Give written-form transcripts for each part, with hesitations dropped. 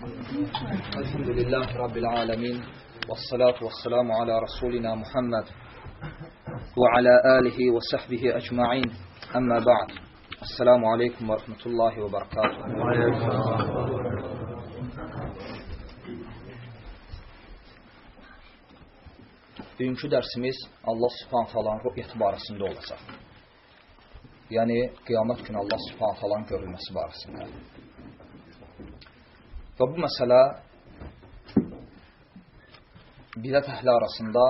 Elhamdülillahi Rabbil alemin. Vessalatu vesselamu ala Rasulina Muhammed ve ala alihi ve sahbihi ecma'in. Amma ba'd. Esselamu aleyküm ve rahmetullahi ve berekatuhu. Bugünkü dərsimiz Allah Subhanahu taalanın rü'yəti barəsində olacaq. Yəni qiyamət günü Allah Subhanahu taalanın görülməsi barəsində. Və bu məsələ bidət əhli arasında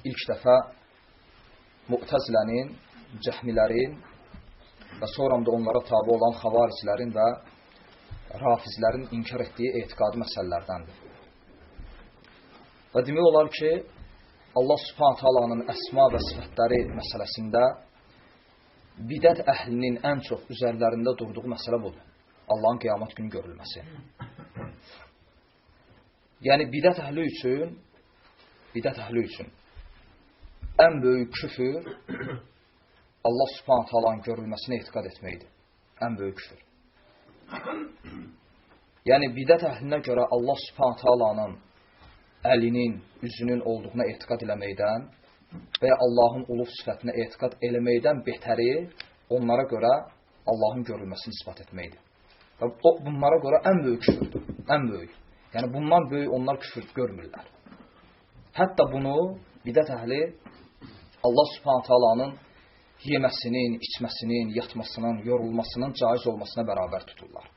ilk dəfə Mu'təzilənin, Cəhmilərin və sonra da onlara tabi olan Xavaricilərin və Rafizlərin inkar etdiyi etiqadi məsələlərdəndir. Və demək olar ki, Allah Subhanahu taalanın əsma və sifətləri məsələsində bidət əhlinin ən çox üzərlərində durduğu məsələ budur. Allahın qiyamət günü görülməsi. Yəni bidət əhli üçün ən böyük küfür Allah Subhanahu taalanın görülməsinə etiqad etməkdir. Ən böyük küfür. Yəni bidət əhlinə görə Allah Subhanahu taalanın əlinin, üzünün olduğuna etiqad eləməkdən və ya Allahın uluq sifətinə etiqad eləməkdən betəri onlara görə Allahın görülməsini isbat etməkdir. Və bunlara görə ən böyük küfürdür. Ən böyük. Yəni bundan böyük onlar küfür görmürlər. Hətta bunu bidət əhli Allah Subhanahu taalanın yeməsinin, içməsinin, yatmasının, yorulmasının caiz olmasına bərabər tuturlar.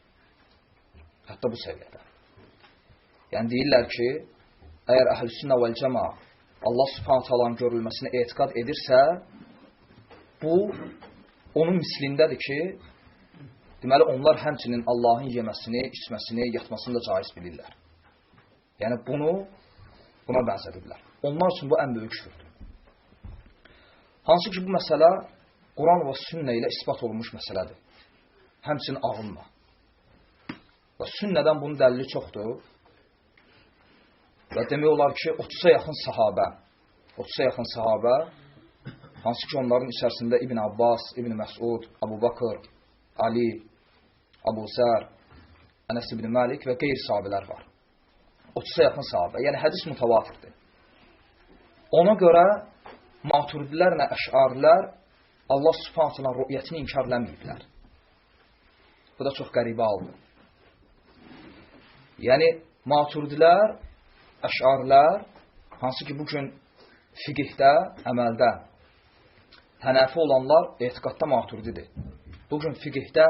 Hətta bu səviyyədə. Yəni deyirlər ki, əgər əhl-i-sünnə vəl-cəma Allah Subhanahu taalanın görülməsinə etiqad edirsə, bu onun mislindədir ki, deməli onlar həmçinin Allahın yeməsini, içməsini, yatmasını da caiz bilirlər. Yəni buna bənzədirlər. Onlar üçün bu ən böyük küfürdür. Hansı ki bu məsələ Quran və sünnə ilə isbat olunmuş məsələdir. Həmçinin ağınla. Və sünnədən bunun dəlili çoxdur. Və demək olar ki, 30-a yaxın sahabə, hansı ki onların içərisində İbn Abbas, İbn Məsud, Abu Bakır, Ali, Abu Zər, Ənəs ibn Malik və qeyri sahabələr var. 30-a yaxın sahabə. Yəni hədis mütəvatirdir. Ona görə maturidilərlə əşarilər Allah Subhanahu taalanın rü'yətini inkarləməyiblər. Bu da çox qəribə haldır. Yəni maturidilər, əşarilər, hansı ki bugün fiqhdə, əməldə hənəfi olanlar etiqadda maturididir. Bugün fiqhdə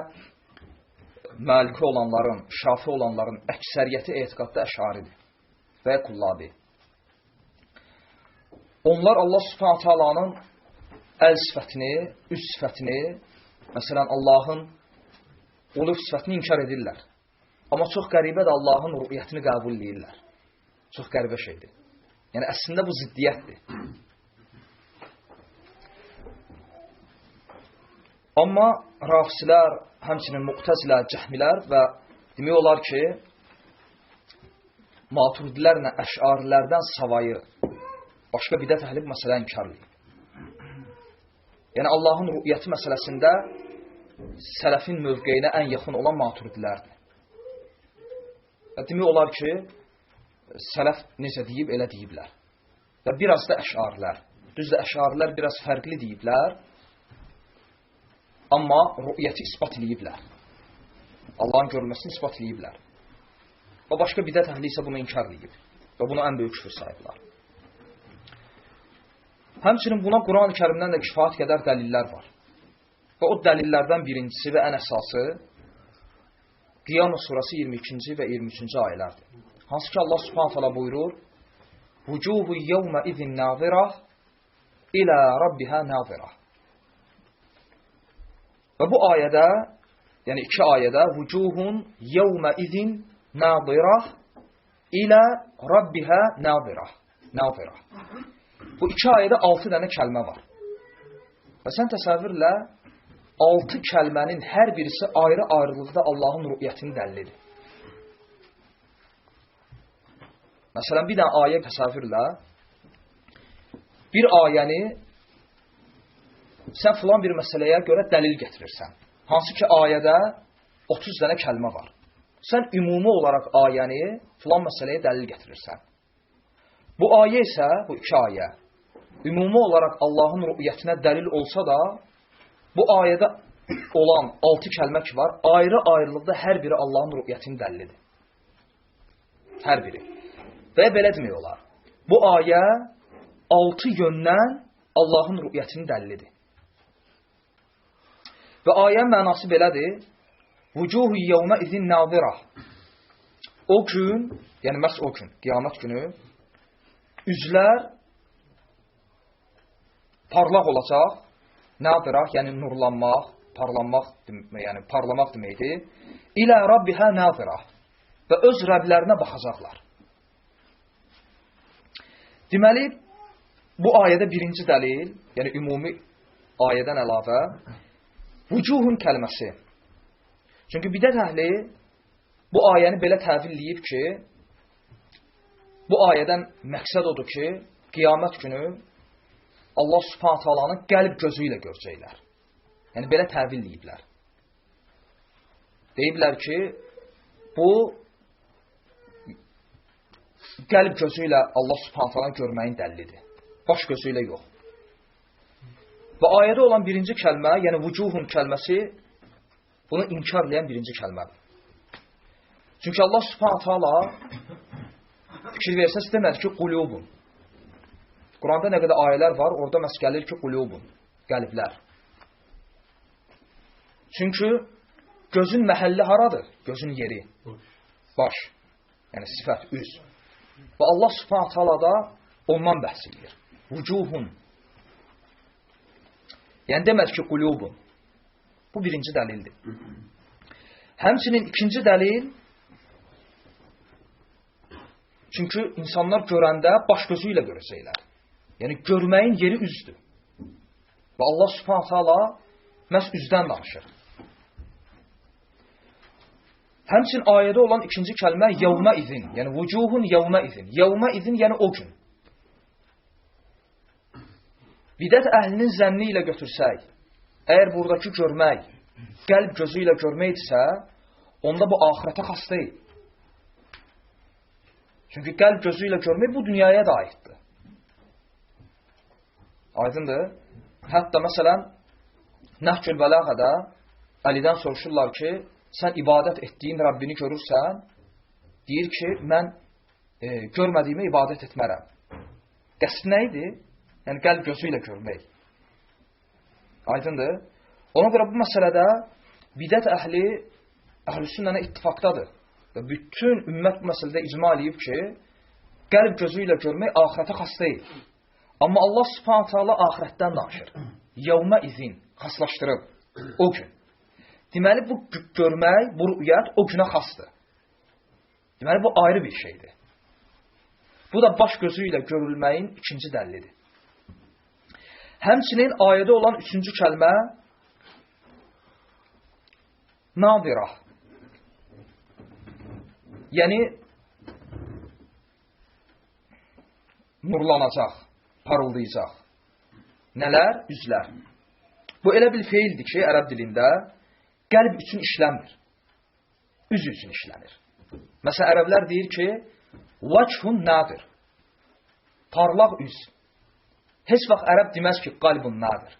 Maliki olanların, Şafi olanların əksəriyyəti etiqadda əşaridir və kullabi. Onlar Allah Subhanahu taalanın əl sifətini, üz sifətini, məsələn Allahın uluq sifətini inkar edirlər. Amma çox qəribədir Allahın rü'yətini qəbul edirlər. Çox qəribə şeydir. Yəni əslində bu ziddiyyətdir. Amma rafisilər, həmçinin Mu'təzilə, Cəhmilər və demək olar ki, maturidilərlə əşarilərdən savayı başqa bidət əhli bu məsələ inkarlayır. Yəni Allahın rü'yəti məsələsində sələfin mövqeyinə ən yaxın olan maturidilərdir. Demək olar ki, sələf necə deyib, elə deyiblər. Və biraz da əşarilər. Düzdür, əşarilər biraz fərqli deyiblər. Amma rü'yəti isbat eləyiblər. Allahın görülməsini isbat eləyiblər. Və başqa bidət əhli isə bunu inkar eləyib. Və bunu ən böyük küfür sayıblar. Həmçinin buna Quran-ı Kərimdən də kifayət qədər dəlillər var. Və o dəlillərdən birincisi və ən əsası Qiyamət surası 22-ci və 23-cü ayələrdir. Hansı ki Allah Subhanahu taala buyurur: "Vucuhu yawma izin nazirah ila rabbiha nazirah." Və bu ayədə, yəni iki ayədə vucuhun yawma izin nazirah ila rabbiha nazirah. Nazirah. Bu iki ayədə 6 dənə kəlmə var. Və sən təsəvvürlə 6 kəlmənin hər birisi ayrı-ayrılıqda Allahın rü'yətini dəlildir. Məsələn, bir dənə ayə təsəvvürlə, bir ayəni sən filan bir məsələyə görə dəlil getirirsən. Hansı ki ayədə 30 dənə kəlmə var. sən ümumi olaraq ayəni filan məsələyə dəlil gətirirsən. Bu ayə isə, bu iki ayə, ümumi olaraq Allahın rü'yətinə dəlil olsa da, bu ayədə olan 6 kəlmə ki var, ayrı-ayrılıqda hər biri Allahın rü'yətinin dəlilidir. Hər biri. Və belə demək olar. Bu ayə 6 yöndən Allahın rü'yətinin dəlilidir. Və ayənin mənası belədir. Vucuhu yevmə izin nazirah. O gün, yəni məhz o gün, qiyamət günü, üzlər parlaq olacaq. Nazirah, yəni nurlanmaq, parlanmaq, yəni parlamaq deməkdir. İlə rabbihə nazirah. Və öz Rəblərinə baxacaqlar. Deməli, bu ayədə birinci dəlil, yəni ümumi ayədən əlavə, vücuhun kəlməsi. Çünki bidət əhli bu ayəni belə təvilləyib ki, bu ayədən məqsəd odur ki, qiyamət günü Allah Subhanahu taalanı qəlb gözü ilə görəcəklər. Yəni belə təvilləyiblər. Deyiblər ki, bu qəlb gözü ilə Allah Subhanahu taalanı görməyin dəlilidir. Baş gözü ilə yox. Və ayədə olan birinci kəlmə, yəni vücuhun kəlməsi, bunu inkar edən birinci kəlmədir. Çünki Allah Subhanahu taala fikir versəz demədi ki, qulubun. Quranda nə qədər ayələr var, orada məhz gəlir ki, qulubun, qəlblər. Çünki gözün məhəlli haradır? Gözün yeri. Baş. Yəni sifət, üz. Və Allah Subhanahu taala da ondan bəhs edir. Vücuhun. Yəni demədi ki, qulubun. Bu birinci dəlildir. Həmçinin ikinci dəlil, çünki insanlar görəndə baş gözü ilə görəcəklər. Yəni görməyin yeri üzdür. Və Allah Subhanahu taala məhz üzdən danışır. Həmçinin ayədə olan ikinci kəlmə yevmə izin, yəni vücuhun yevmə izin. Yevmə izin, yəni o gün. Bidət əhlinin zənni ilə götürsək, əgər buradakı görmək, qəlb gözü ilə görməkdirsə, onda bu axirətə xas deyil. Çünki qəlb gözü ilə görmək bu dünyaya da aiddir. Aydındır. Hətta məsələn, Nəhcül Bəlağədə Əlidən soruşurlar ki, sən ibadət etdiyin Rəbbini görürsən, deyir ki, mən görmədiyimə ibadət etmərəm. Qəsd nə idi? Yəni, qəlb gözü ilə görmək. Aydındır. Ona görə bu məsələdə bidət əhli əhlüsünnənə ittifaqdadır. Və bütün ümmət bu məsələdə icma eləyib ki, qəlb gözü ilə görmək axirətə xas deyil. Amma Allah Subhanahu taala axirətdən danışır. Yevmə izin, xaslaşdırıb, o gün. Deməli, bu görmək, bu rü'yət o günə xasdır. Deməli, bu ayrı bir şeydir. Bu da baş gözü ilə görülməyin ikinci dəlilidir. Həmçinin ayədə olan üçüncü kəlmə nadirah. Yəni nurlanacaq, parıldayacaq. Nələr? Üzlər. Bu elə bir feildir ki, ərəb dilində qəlb üçün işlənmir. Üz üçün işlənir. Məsələn, ərəblər deyir ki, vəchun nadir. Parlaq üz. Heç vaxt ərəb deməz ki, qalbun nadir.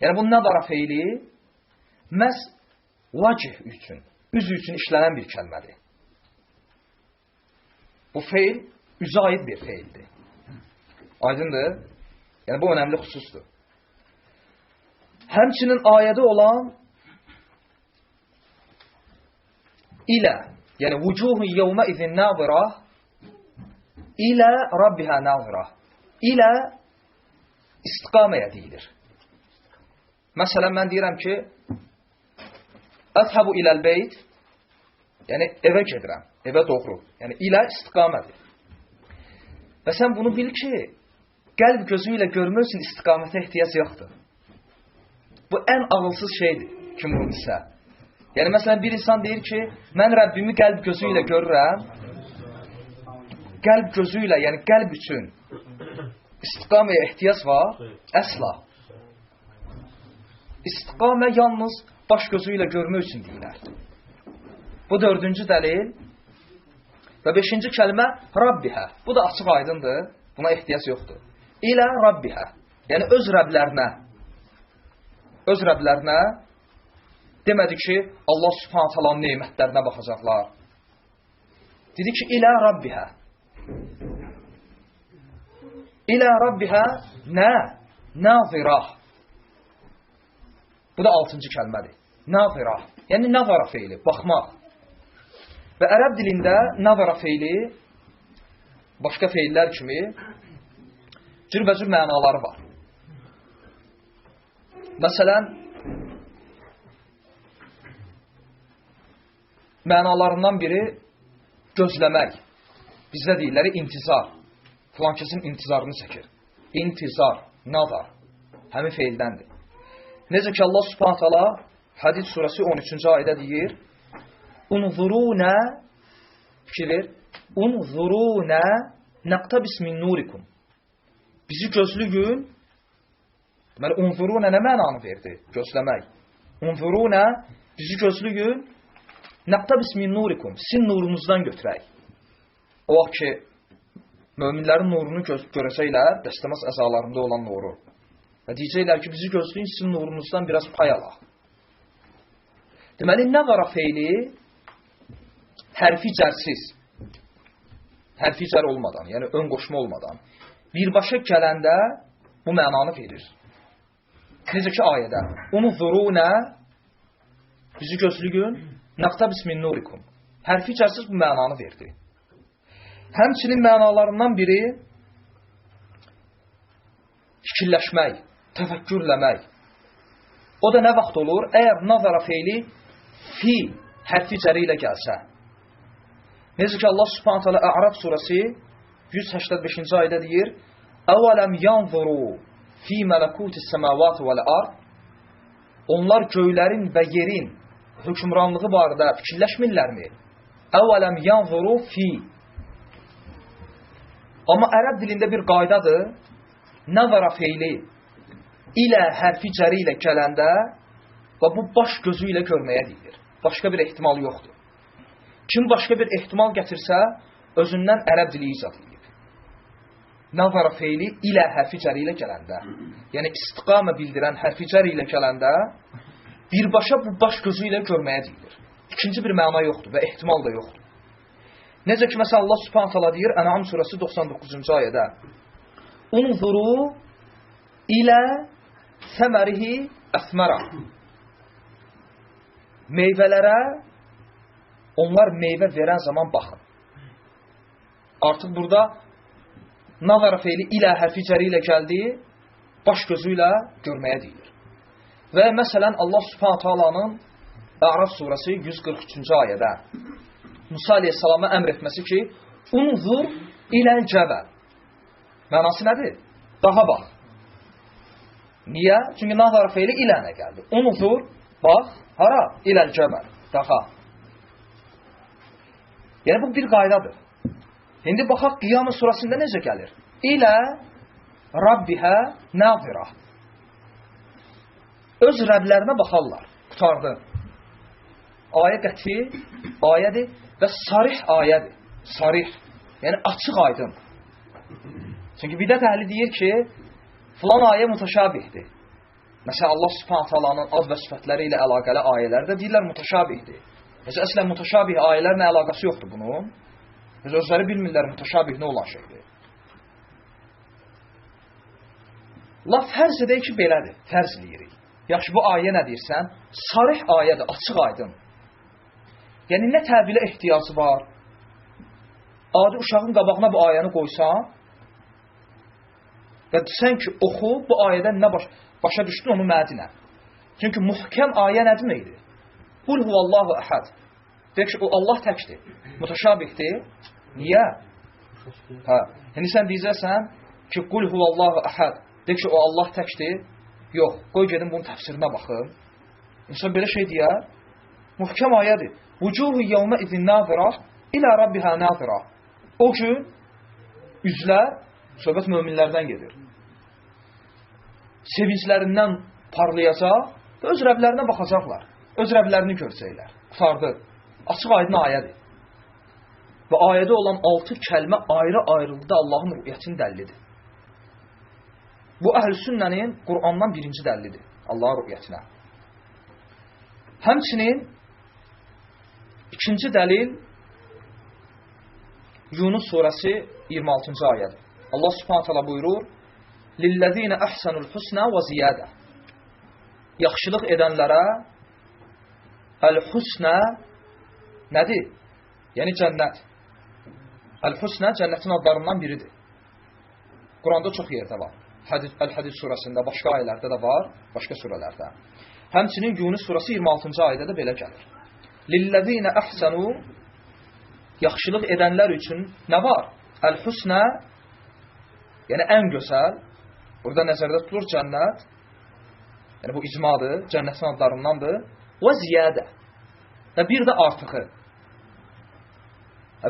Yəni, bu nadara feili məhz vacih üçün, üz üçün işlənən bir kəlmədir. Bu feil üzə aid bir feildir. Aydındır? Yəni, bu önəmli xüsusdur. Həmçinin ayədə olan ilə, yəni vücuhun yevmə izin nazirah, ilə rabbihə nazirah. İlə istiqaməyə deyilir. Məsələn, mən deyirəm ki, əzhəbu iləl beyt, yəni evə gedirəm, evə doğru. Yəni ilə istiqamədir. Və sən bunu bil ki, qəlb gözü ilə görmək üçün istiqamətə ehtiyac yoxdur. Bu ən ağılsız şeydir, kim bunu bilsə. Yəni, məsələn, bir insan deyir ki, mən Rəbbimi qəlb gözü ilə görürəm. Qəlb gözü ilə, yəni qəlb üçün istiqaməyə ehtiyac var? Əsla. İstiqamə yalnız baş gözü ilə görmək üçün deyilər. Bu dördüncü dəlil. Və beşinci kəlmə Rabbihə. Bu da açıq aydındır. Buna ehtiyac yoxdur. İlə Rabbihə. Yəni öz Rəblərinə. Öz Rəblərinə demədi ki, Allah Subhanahu taalanın nemətlərinə baxacaqlar. Dedi ki, ilə Rabbihə. İlə Rabbihə nə? Nazirah. Bu da 6-cı kəlmədir. Nazirah. Yəni nazara feili, baxmaq. Və ərəb dilində nazara feili başqa feillər kimi cürbəcür mənaları var. Məsələn, mənalarından biri gözləmək. Bizdə deyirlər intizar. Filan kəsin intizarını çəkir. İntizar, nazar. Həmin feildəndir. Necə ki Allah Subhanahu taala Hədid surəsi 13-cü ayədə deyir: "Unzuruna" fikir ver. "Unzuruna naqtabis min nurikum." Bizi gözləyin. Deməli, unzuruna nə mənanı verdi? Gözləmək. Unzuruna bizi gözləyin. Naqtabis min nurikum. Sizin nurunuzdan götürək. O vaxt ki, möminlərin nurunu görəcəklər, dəstəmaz əzalarında olan nuru. Və deyəcəklər ki, bizi gözləyin, sizin nurunuzdan biraz pay alaq. Deməli, nəzara feili hərfi cərsiz, hərfi cər olmadan, yəni ön qoşma olmadan, birbaşa gələndə bu mənanı verir. Necə ki ayədə, "Unzuruna" bizi gözləyin, "Naqtabis min nurikum." Hərfi cərsiz bu mənanı verdi. Həmçinin mənalarından biri fikirləşmək, təfəkkürləmək. O da nə vaxt olur? Əgər nazara feili fi hərfi cəri ilə gəlsə. Necə ki Allah Subhanahu taala A'raf surəsi 185-ci ayədə deyir: "Əvələm yanzuru fi mələkutis səmavati vəl-ard." Onlar göylərin və yerin hökmranlığı barədə fikirləşmirlərmi? Əvələm yanzuru fi. Amma ərəb dilində bir qaydadır. Nazara feili ilə hərfi cəri ilə gələndə və bu baş gözü ilə görməyə deyilir. Başqa bir ehtimal yoxdur. Kim başqa bir ehtimal gətirsə, özündən ərəb dili icad edir. Nazara feili ilə hərfi cəri ilə gələndə, yəni istiqamə bildirən hərfi cəri ilə gələndə, birbaşa bu baş gözü ilə görməyə deyilir. İkinci bir məna yoxdur və ehtimal da yoxdur. Necə ki, məsələn, Allah Subhanahu taala deyir, Ən'am surəsi 99-cu ayədə: "Unzuru ilə səmərihi əsmərə." Meyvələrə, onlar meyvə verən zaman baxın. Artıq burada nazara feili ilə hərfi cəri ilə gəldi, baş gözü ilə görməyə deyilir. Və məsələn, Allah Subhanahu taalanın A'raf surəsi 143-cü ayədə Musa aleyhissalama əmr etməsi ki, "Unzur iləl cəbəl." Mənası nədir? Dağa bax. Niyə? Çünki nazara feili ilənə gəldi. Unzur, bax, hara? İləl cəbəl, dağa. Yəni, bu bir qaydadır. İndi baxaq, Qiyamə surəsində necə gəlir? İlə Rabbihə nazirə. Öz Rəblərinə baxarlar. Qutardı. Ayə qəti, ayədir və sarih ayədir. Sarih. Yəni, açıq aydın. Çünki bidət əhli deyir ki, filan ayə mütəşabihdir. Məsələn, Allah Subhanahu taalanın ad və sifətləri ilə əlaqəli ayələrdə deyirlər mütəşabihdir. Əslən, mütəşabih ayələrlə əlaqəsi yoxdur bunun. Özləri bilmirlər mütəşabih nə olan şeydir. La fərz edək ki, belədir. Fərz eləyirik. Yaxşı, bu ayə nə deyirsən? Sarih ayədir, açıq aydın. Yəni, nə təbilə ehtiyacı var? Adi uşağın qabağına bu ayəni qoysan və desən ki, oxu, bu ayədən nə başa düşdün, onu mənə. Çünki muhkəm ayə nə deməkdir? Qul huvallahu əhəd. Deyək ki, o Allah təkdir. Mütəşabihdir. Niyə? Yəni, sən deyəcəksən ki, qul huvallahu əhəd. Deyək ki, o Allah təkdir. Yox, qoy gedin bunun təfsirinə baxın. İnsan belə şey deyər. Muhkəm ayədir. Vucuhu yevmə izin nazirah, ilə rabbihə nazirah. O gün üzlər, söhbət möminlərdən gedir. Sevinclərindən parlayacaq və öz Rəblərinə baxacaqlar. Öz Rəblərini görəcəklər. Qutardı. Açıq aydın ayədir. Və ayədə olan 6 kəlmə ayrı-ayrılıqda Allahın rü'yətinin dəlilidir. Bu əhl-i sünnənin Qur'andan birinci dəlilidir Allahın rü'yətinə. Həmçinin ikinci dəlil Yunus surəsi 26-cı ayədir. Allah subhanahu ta'ala buyurur: "Lillezine ahsanul husna ve ziyade." Yaxşılıq edənlərə el-husna nədir? Yəni cənnət. El-husna cənnətin adlarından biridir. Quranda çox yerdə var. El-Hadid surəsində, başqa ayələrdə də var, başqa surələrdə. Həmçinin Yunus surəsi 26-cı ayədə də belə gəlir. Lillezine ahsanu, yaxşılıq edənlər üçün nə var? El-husna, yəni ən gözəl, burada nəzərdə tutulur cənnət, yəni bu icmadır, cənnətin adlarındandır. Və ziyadə, və bir də artığı.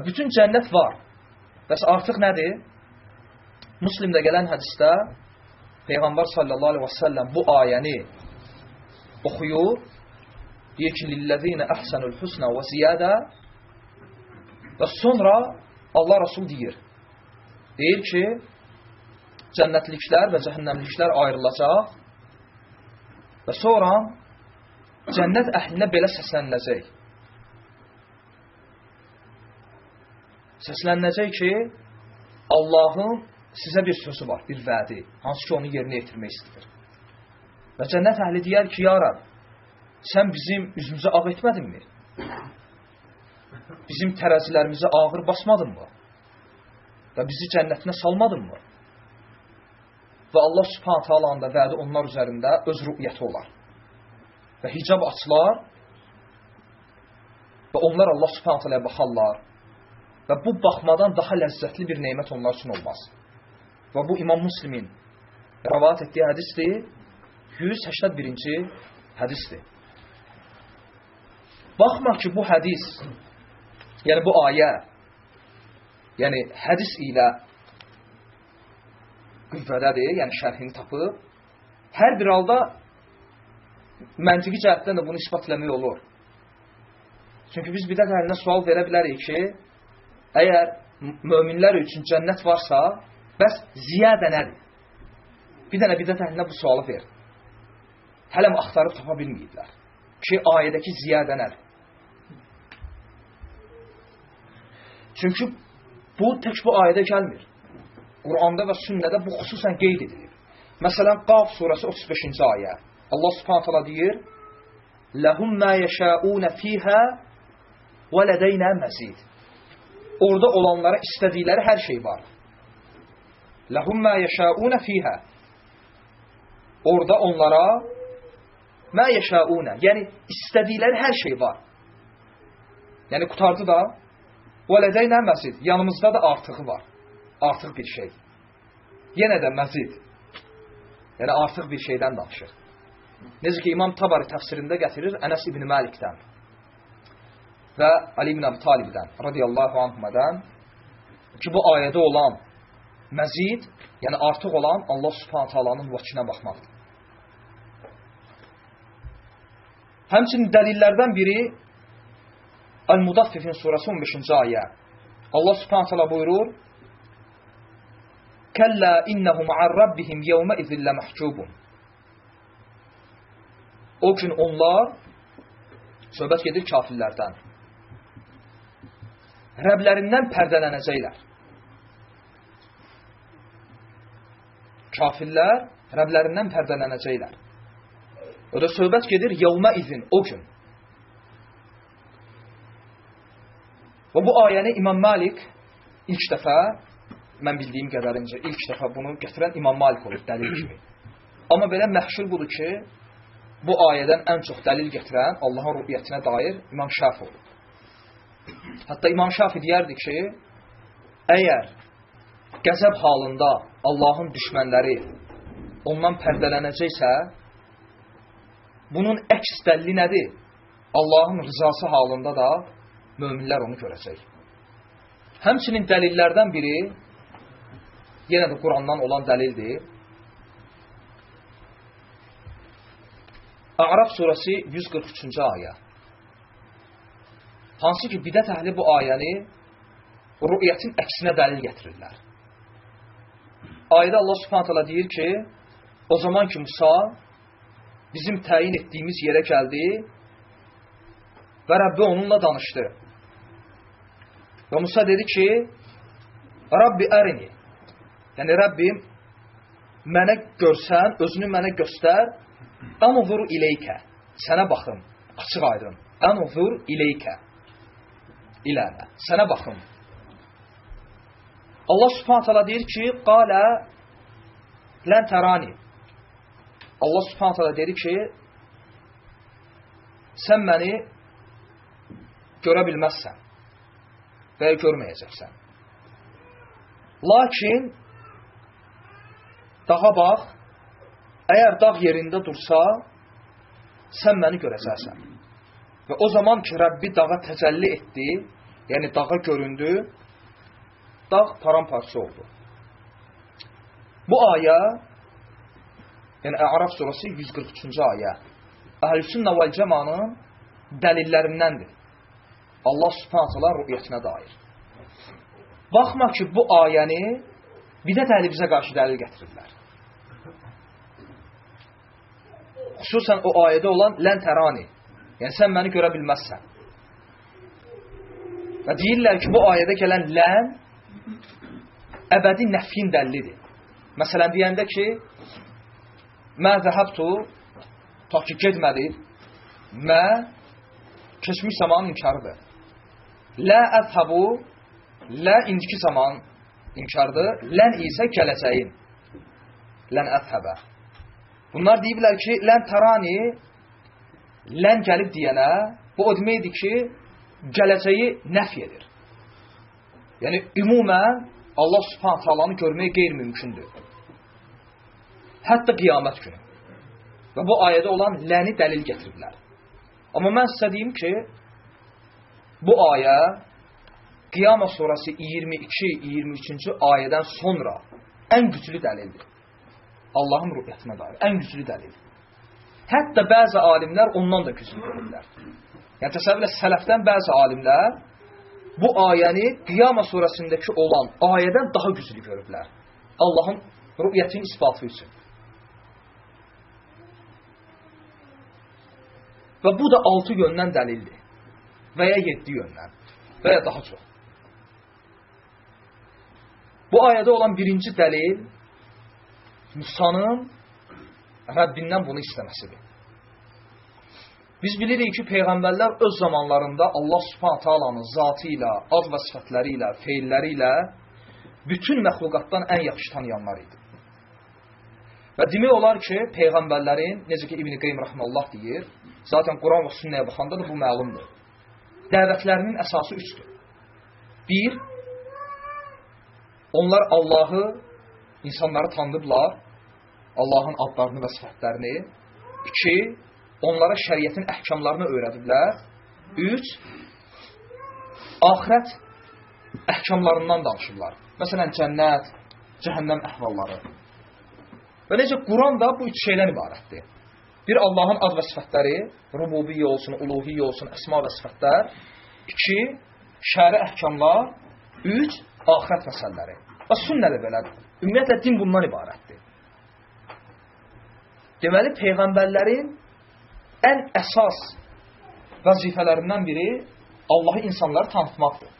Bütün cənnət var. Bəs artıq nədir? Müslimdə gələn hədisdə Peyğəmbər sallallahu aleyhi və səlləm bu ayəni oxuyur. Deyir ki, lillezine ahsanul husna və ziyadə. Və sonra Allah Rasul deyir. Deyir ki, cənnətliklər və cəhənnəmliklər ayrılacaq və sonra cənnət əhlinə belə səsləniləcək. Səsləniləcək ki, Allahın sizə bir sözü var, bir vədi, hansı ki onu yerinə yetirmək istəyir. Və cənnət əhli deyər ki, ya Rab, sən bizim üzümüzü ağ etmədinmi? Bizim tərəzilərimizi ağır basmadınmı? Və bizi cənnətinə salmadınmı? Və Allah subhanahu ta'alanın da vədi onlar üzərində öz rü'yəti olar. Və hicab açılar və onlar Allah subhanahu ta'alaya baxarlar və bu baxmadan daha ləzzətli bir neymət onlar üçün olmaz. Və bu İmam Müslimin rəvat etdiyi hədisdir, 181-ci hədisdir. Baxma ki, bu hədis, yəni bu ayə, yəni hədis ilə qüvvədədir, yəni şərhini tapıb, hər bir halda məntiqi cəhətdən də bunu ispat eləmək olur. Çünki biz bidət əhlinə sual verə bilərik ki, əgər möminlər üçün cənnət varsa, bəs ziyadə nədir? Bir dənə bidət əhlinə bu sualı ver. Hələm axtarıb tapa bilməyiblər ki, ayədəki ziyadə nədir? Çünki bu tək bu ayədə gəlmir. Quranda və sünnədə bu xüsusən qeyd edilir. Məsələn, Qaf surəsi 35-ci ayə. Allah subhanahu ta'ala deyir: "Ləhum mə yəşəunə fiyhə və lədəynə məzid." Orada olanlara istədikləri hər şey var. Ləhum mə yəşəunə fiyhə. Orada onlara mə yəşəunə, yəni istədikləri hər şey var. Yəni qutardı da və lədəynə məzid. Yanımızda da artığı var. Artıq bir şey. Yenə də məzid. Yəni artıq bir şeydən danışır. Necə ki, İmam Tabari təfsirində gətirir Ənəs ibn Məlikdən və Ali ibn Əbi Talibdən radiyallahu anhumədən ki, bu ayədə olan məzid, yəni artıq olan Allah subhanahu ta'alanın vəkinə baxmaqdır. Həmçinin dəlillərdən biri Əl-Mudaffifin surəsi 15-ci ayə. Allah subhanahu ta'ala buyurur: "Kəllə innəhum ən rabbihim yevmə izillə məhcubun." O gün onlar, söhbət gedir kafirlərdən, Rəblərindən pərdələnəcəklər. Kafirlər Rəblərindən pərdələnəcəklər. O da söhbət gedir yevmə izin, o gün. Və bu ayəni İmam Malik ilk dəfə, mən bildiyim qədərincə ilk dəfə bunu gətirən İmam Malik olur, dəlil kimi. Amma belə məhşur budur ki, bu ayədən ən çox dəlil gətirən Allahın rü'yətinə dair İmam Şafi olur. Hətta İmam Şafi deyərdi ki, əgər qəzəb halında Allahın düşmənləri ondan pərdələnəcəksə, bunun əks dəlili nədir? Allahın rızası halında da möminlər onu görəcək. Həmçinin dəlillərdən biri, yenə də Qurandan olan dəlildir. A'raf surəsi 143-cü ayə. Hansı ki, bidət əhli bu ayəni rü'yətin əksinə dəlil gətirirlər. Ayədə Allah Subhanahu taala deyir ki, o zaman ki Musa bizim təyin etdiyimiz yerə gəldi və Rəbbi onunla danışdı. Və Musa dedi ki, Rabbi ərini, yəni Rəbbim mənə görsən, özünü mənə göstər, ənuzur ileykə, sənə baxım, açıq aydın, ənuzur ileykə, ilənə, sənə baxım. Allah Subhanahu taala deyir ki, qalə lən tərani. Allah Subhanahu taala dedi ki, sən məni görə bilməzsən və ya görməyəcəksən. Lakin dağa bax, əgər dağ yerində dursa, sən məni görəcəksən. Və o zaman ki, Rəbbi dağa təcəlli etdi, yəni dağa göründü, dağ paramparça oldu. Bu ayə, yəni Ərəf surası 143-cü ayə, Əhl-i-Sünnə vəl-Cəmanın dəlillərindəndir. Allah Subhanahu taala rü'yətinə dair. Baxma ki, bu ayəni bidət əhli bizə qarşı dəlil gətirirlər. Xüsusən o ayədə olan lən tərani, yəni sən məni görə bilməzsən. Və deyirlər ki, bu ayədə gələn lən əbədi nəfyin dəllidir. Məsələn, deyəndə ki, mə zəhəbtu, ta ki, getmədi, mə keçmiş zamanın inkarıdır. Lə əzhəbu, lə indiki zaman inkardır, lən isə gələcəyin. Lən əzhəbə. Bunlar deyiblər ki, lən tərani, lən gəlib deyənə, bu o deməkdir ki, gələcəyi nəfi edir. Yəni, ümumən, Allah Subhanahu taalanı görmək qeyri-mümkündür. Hətta qiyamət günü. Və bu ayədə olan ləni dəlil gətiriblər. Amma mən sizə deyim ki, bu ayə Qiyamət surası 22-23-cü ayədən sonra ən güclü dəlildir. Allahın rü'yətinə dair ən güclü dəlil. Hətta bəzi alimlər ondan da güclü görürlər. Yəni təsəvvür et, sələfdən bəzi alimlər bu ayəni Qiyamət surasındakı olan ayədən daha güclü görürlər. Allahın rü'yətinin isbatı üçün. Və bu da 6 yöndən dəlildir. Və ya 7 yöndən. Və ya daha çox. Bu ayədə olan birinci dəlil Musanın Rəbbindən bunu istəməsidir. Biz bilirik ki, Peyğəmbərlər öz zamanlarında Allah Subhanahu taalanın zatı ilə, ad və sifətləri ilə, feilləri ilə bütün məxluqatdan ən yaxşı tanıyanlar idi. Və demək olar ki, Peyğəmbərlərin, necə ki İbn-i Qeym rəhməllah deyir, zaten Quran və sünnəyə baxanda da bu məlumdur. Dəvətlərinin əsası 3'dür. 1, onlar Allahı, insanları tanıdıblar, Allahın adlarını və sifətlərini. 2, onlara şəriətin əhkamlarını öyrədiblər. 3, axirət əhkamlarından danışırlar. Məsələn, cənnət, cəhənnəm əhvalları. Və necə Quran da bu 3 şeydən ibarətdir. 1, Allahın ad və sifətləri, rububiyyə olsun, uluhiyyə olsun, əsma və sifətlər. 2, şəri əhkamlar. 3, axirət məsələləri. Və sünnə də belədir. Ümumiyyətlə, din bundan ibarətdir. Deməli, Peyğəmbərlərin ən əsas vəzifələrindən biri Allahı insanları tanıtmaqdır.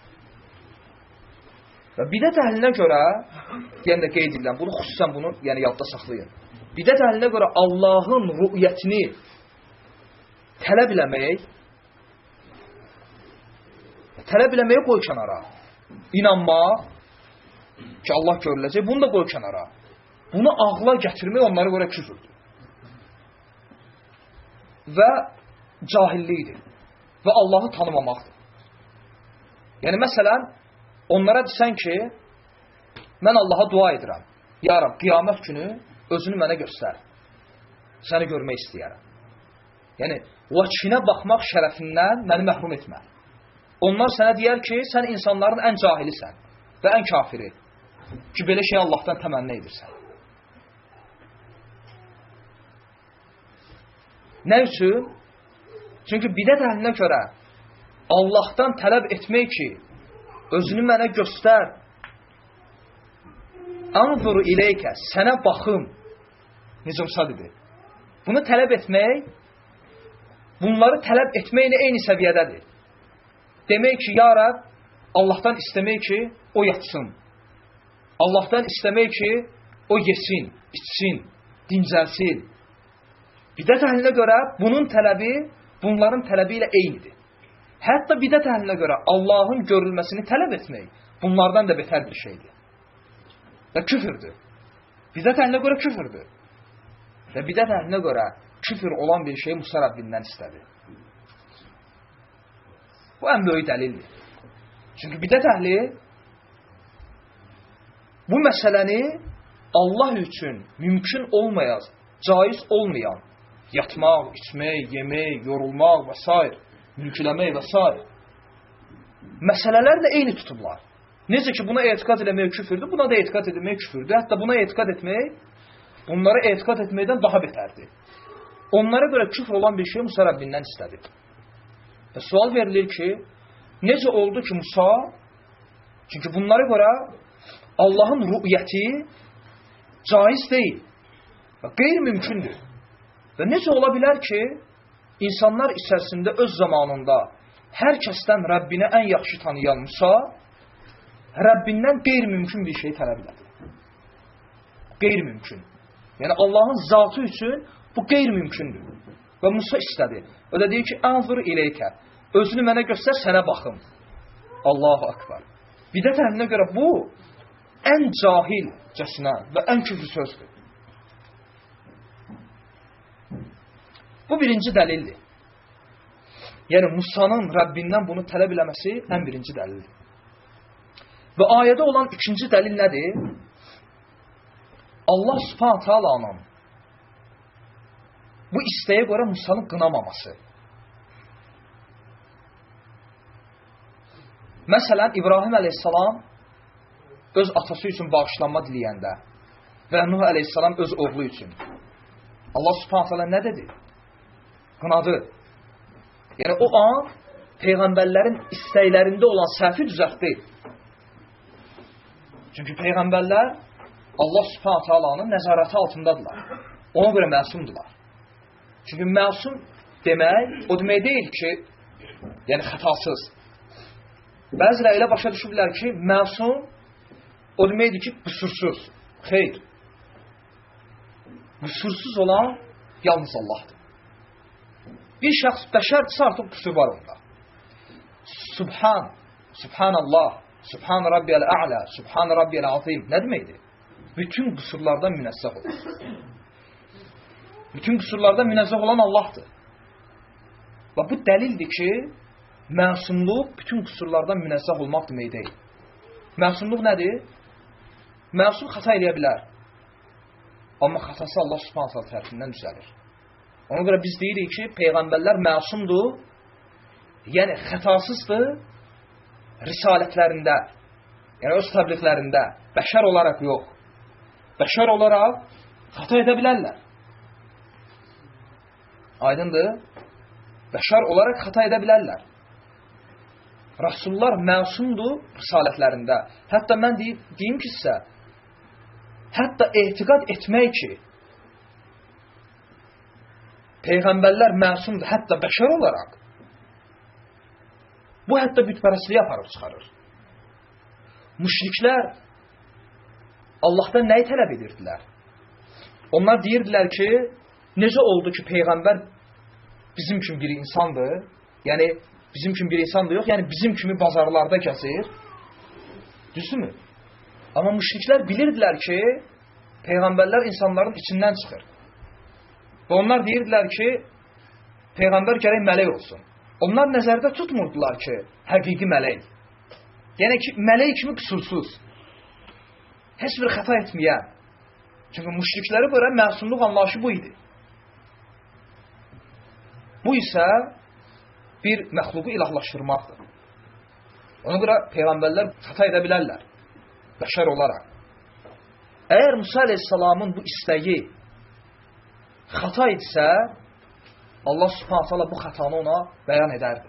Və bidət əhlinə görə, yəni də qeyd edilən, bunu xüsusən bunu yəni yadda saxlayın. Bidət əhlinə görə Allahın rü'yətini tələb eləməyi qoy kənara. İnanmaq ki, Allah görüləcək, bunu da qoy kənara. Bunu ağla gətirmək onlara görə küfürdür. Və cahillikdir. Və Allahı tanımamaqdır. Yəni, məsələn, onlara desən ki, mən Allaha dua edirəm. Ya Rab, qiyamət günü özünü mənə göstər. Səni görmək istəyərəm. Yəni, vəçinə baxmaq şərəfindən məni məhrum etmə. Onlar sənə deyər ki, sən insanların ən cahilisən və ən kafiri. Ki, belə şey Allahdan təmənnə edirsən. Nə üçün? Çünki bidət əhlinə görə Allahdan tələb etmək ki, özünü mənə göstər, anzuru ileykə, sənə baxım, necə dedi. Bunu tələb etmək, bunları tələb etməklə eyni səviyyədədir. Demək ki, ya Rəbb, Allahdan istəmək ki, o yatsın. Allahdan istəmək ki, o yesin, içsin, dincəlsin. Bidət əhlinə görə bunun tələbi, bunların tələbi ilə eynidir. Hətta bidət əhlinə görə Allahın görülməsini tələb etmək, bunlardan da betər bir şeydir. Və küfürdür. Bidət əhlinə görə küfürdür. Və bidət əhlinə görə küfür olan bir şeyi Musa Rəbbindən istədi. Bu ən böyük dəlildir. Çünki bidət əhli bu məsələni Allah üçün mümkün olmayan, caiz olmayan, yatmaq, içmək, yemək, yorulmaq və s. mülküləmək və s. məsələlərlə eyni tutublar. Necə ki, buna etiqad eləmək küfürdür, buna da etiqad etmək küfürdür. Hətta buna etiqad etmək, bunlara etiqad etməkdən daha betərdir. Onlara görə küfr olan bir şey Musa Rəbbindən istədi. Və sual verilir ki, necə oldu ki Musa, çünki bunlara görə Allahın rü'yəti caiz deyil və qeyri-mümkündür. Və necə ola bilər ki, insanlar içərisində öz zamanında hər kəsdən Rəbbini ən yaxşı tanıyan Musa, Rəbbindən qeyri-mümkün bir şey tələb edir. Qeyri-mümkün. Yəni Allahın zatı üçün bu qeyri-mümkündür. Və Musa istədi. O da deyir ki, anzur ileykə. Özünü mənə göstər, sənə baxım. Allahu akbar. Bidət əhlinə görə bu ən cahilcəsinə və ən küfrü sözdür. Bu birinci dəlildir. Yəni Musanın Rəbbindən bunu tələb eləməsi ən birinci dəlildir. Və ayədə olan ikinci dəlil nədir? Allah Subhanahu Taala'nın bu istəyə görə Musanı qınamaması. Məsələn, İbrahim əleyhissalam öz atası üçün bağışlanma diləyəndə və Nuh əleyhissalam öz oğlu üçün. Allah Subhanahu Taala nə dedi? Qınadı. Yəni o an peyğəmbərlərin istəklərində olan səhvi düzəltdi. Çünki peyğəmbərlər Allah Subhanahu Taala'nın nəzarəti altındadırlar. Ona görə məsumdurlar. Çünki məsum demək, o demək deyil ki, yəni xətasız. Bəziləri elə başa düşüblər ki, məsum o deməkdir ki, qüsursuz. Xeyr. Qüsursuz olan yalnız Allahdır. Bir şəxs bəşərdirsə artıq qüsur var onda. Subhanallah, Subhan Rabbiyəl A'la, Subhan Rabbiyəl Azim nə deməkdir? Bütün qüsurlardan münəzzəh olur. Bütün qüsurlardan münəzzəh olan Allahdır. Və bu dəlildir ki, məsumluq bütün qüsurlardan münəzzəh olmaq demək deyil. Məsumluq nədir? Məsum xəta eləyə bilər. Amma xətası Allah Subhanahu taala tərəfindən düzəlir. Ona görə biz deyirik ki, peyğəmbərlər məsumdur, yəni xətasızdır risalətlərində, yəni öz təbliğlərində, bəşər olaraq yox. Bəşər olaraq xəta edə bilərlər. Aydındır? Bəşər olaraq xəta edə bilərlər. Rasullar məsumdur risalətlərində. Hətta mən deyim ki sizə, hətta etiqad etmək ki, peyğəmbərlər məsumdur, hətta bəşər olaraq, bu hətta bütpərəstliyə aparıb çıxarır. Müşriklər Allahdan nəyi tələb edirdilər? Onlar deyirdilər ki, necə oldu ki, peyğəmbər bizim kimi bir insandır, yəni bizim kimi bir insan da yox, yəni bizim kimi bazarlarda kəsir. Düzdürmü? Amma müşriklər bilirdilər ki, peyğəmbərlər insanların içindən çıxır. Və onlar deyirdilər ki, peyğəmbər gərək mələk olsun. Onlar nəzərdə tutmurdular ki, həqiqi mələk. Yəni ki, mələk kimi qüsursuz. Heç bir xəta etməyən. Çünki müşriklərə görə məsumluq anlayışı bu idi. Bu isə bir məxluqu ilahlaşdırmaqdır. Ona görə peyğəmbərlər xəta edə bilərlər. Bəşər olaraq. Əgər Musa əleyhissalamın bu istəyi xəta etsə, Allah Subhanahu taala bu xətanı ona bəyan edərdi.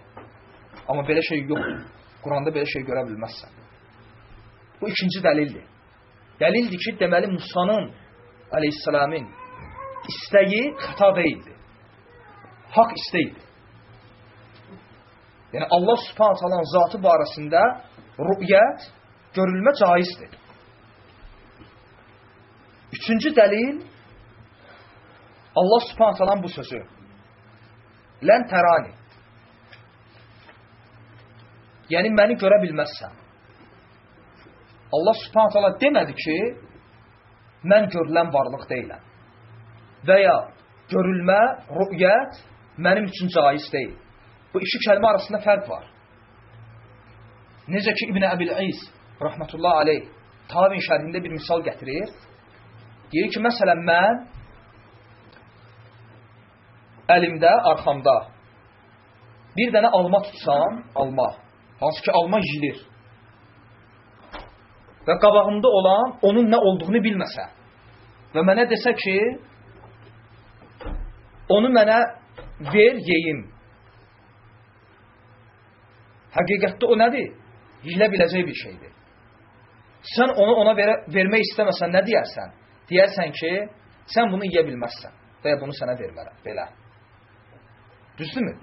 Amma belə şey yoxdur. Quranda belə şey görə bilməzsən. Bu ikinci dəlildir. Dəlildir ki, deməli Musanın əleyhissalamın istəyi xəta deyildi. Haqq istəyildi. Yəni Allah Subhanahu taalanın zatı barəsində rü'yət, görülmə caizdir. Üçüncü dəlil Allah Subhanahu taalanın bu sözü. Lən tərani. Yəni məni görə bilməzsən. Allah Subhanahu taala demədi ki, mən görülən varlıq deyiləm. Və ya görülmə, rü'yət mənim üçün caiz deyil. Bu iki kəlmə arasında fərq var. Necə ki İbn Əbil-İz rahmetullah aleyh Tabi'in şərhində bir misal gətirir. Deyir ki, məsələn mən əlimdə, arxamda bir dənə alma tutsam, alma, hansı ki alma yiyilir və qabağımda olan onun nə olduğunu bilməsə və mənə desə ki, onu mənə ver, yeyim. Həqiqətdə o nədir? Yiyilə biləcək bir şeydir. Sən onu ona vermək istəməsən, nə deyərsən? Deyərsən ki, sən bunu yiyə bilməzsən və ya bunu sənə vermərəm. Belə. Düzdürmü?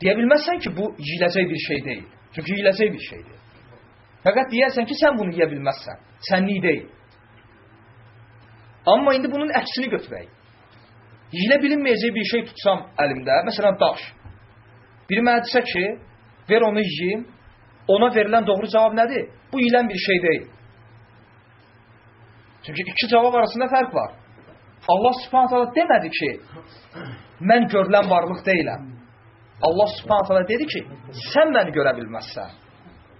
Deyə bilməzsən ki, bu yiyiləcək bir şey deyil. Çünki yiyiləcək bir şeydir. Fəqət deyərsən ki, sən bunu yiyə bilməzsən. Sənlik deyil. Amma indi bunun əksini götürək. Yiyilə bilinməyəcək bir şey tutsam əlimdə, məsələn daş. Biri mənə desə ki, ver onu yiyeyim, ona verilən doğru cavab nədir? Bu yiyilən bir şey deyil. Çünki iki cavab arasında fərq var. Allah Subhanahu taala demədi ki, mən görülən varlıq deyiləm. Allah Subhanahu taala dedi ki, sən məni görə bilməzsən.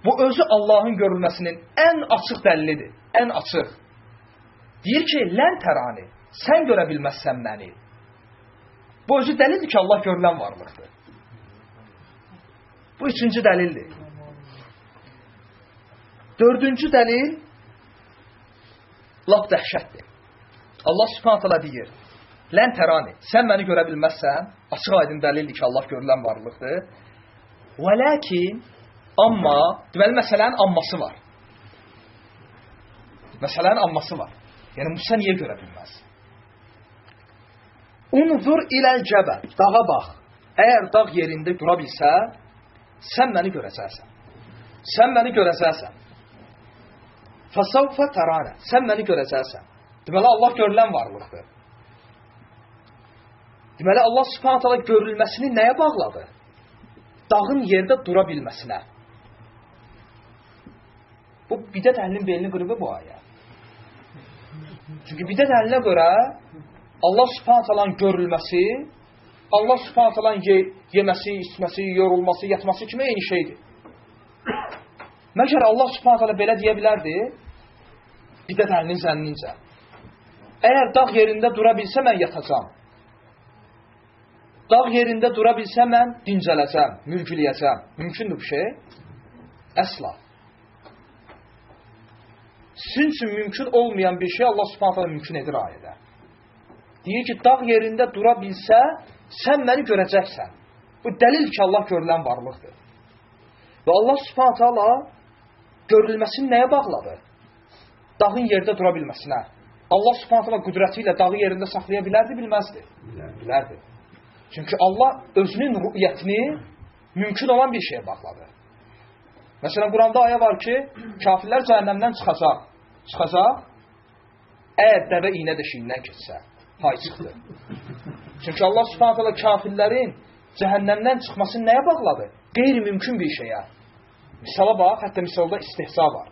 Bu özü Allahın görülməsinin ən açıq dəlilidir. Ən açıq. Deyir ki, lən tərani, sən görə bilməzsən məni. Bu özü dəlildir ki, Allah görülən varlıqdır. Bu üçüncü dəlildir. Dördüncü dəlil lap dəhşətdir. Allah Subhanahu taala deyir, lən tərani, sən məni görə bilməzsən, açıq aydın dəlildir ki, Allah görülən varlıqdır. Və lakin, amma, deməli, məsələnin amması var. Məsələnin amması var. Yəni, Musa niyə görə bilməz? Unzur iləl cəbəl, dağa bax. Əgər dağ yerində dura bilsə, sən məni görəcəksən. Sən məni görəcəksən. Fəsavfə tərənə, sən məni görəcəksən. Deməli, Allah görülən varlıqdır. Deməli, Allah Subhanahu taala görülməsini nəyə bağladı? Dağın yerdə dura bilməsinə. Bu, bidət əhlinin belini qırıbı bu ayə. Çünki bidət əhlinə görə Allah Subhanahu taalanın görülməsi, Allah Subhanahu taalanın yeməsi, içməsi, yorulması, yatması kimi eyni şeydir. Məgər Allah Subhanahu taala belə deyə bilərdi, bidət əhlinin zənnincə. Əgər dağ yerində dura bilsə, mən yatacam. Dağ yerində dura bilsə, mən dincələcəm, mülküləyəcəm. Mümkündür bu şey? Əsla. Sizin üçün mümkün olmayan bir şey Allah Subhanahu taala mümkün edir ayədə. Deyir ki, dağ yerində dura bilsə, sən məni görəcəksən. Bu dəlil ki, Allah görülən varlıqdır. Və Allah Subhanahu taala görülməsini nəyə bağladı? Dağın yerdə dura bilməsinə. Allah Subhanahu taala qüdrəti ilə dağı yerində saxlaya bilərdi, bilməzdi? Bilərdi. Çünki Allah özünün rü'yətini mümkün olan bir şeyə bağladı. Məsələn, Quranda ayə var ki, kafirlər cəhənnəmdən çıxacaq. Çıxacaq, əgər dəvə iynə deşiyindən keçsə, hay çıxdı. Çünki Allah Subhanahu taala kafirlərin cəhənnəmdən çıxmasını nəyə bağladı? Qeyri-mümkün bir şeyə. Misala bax, hətta misalda istehza var.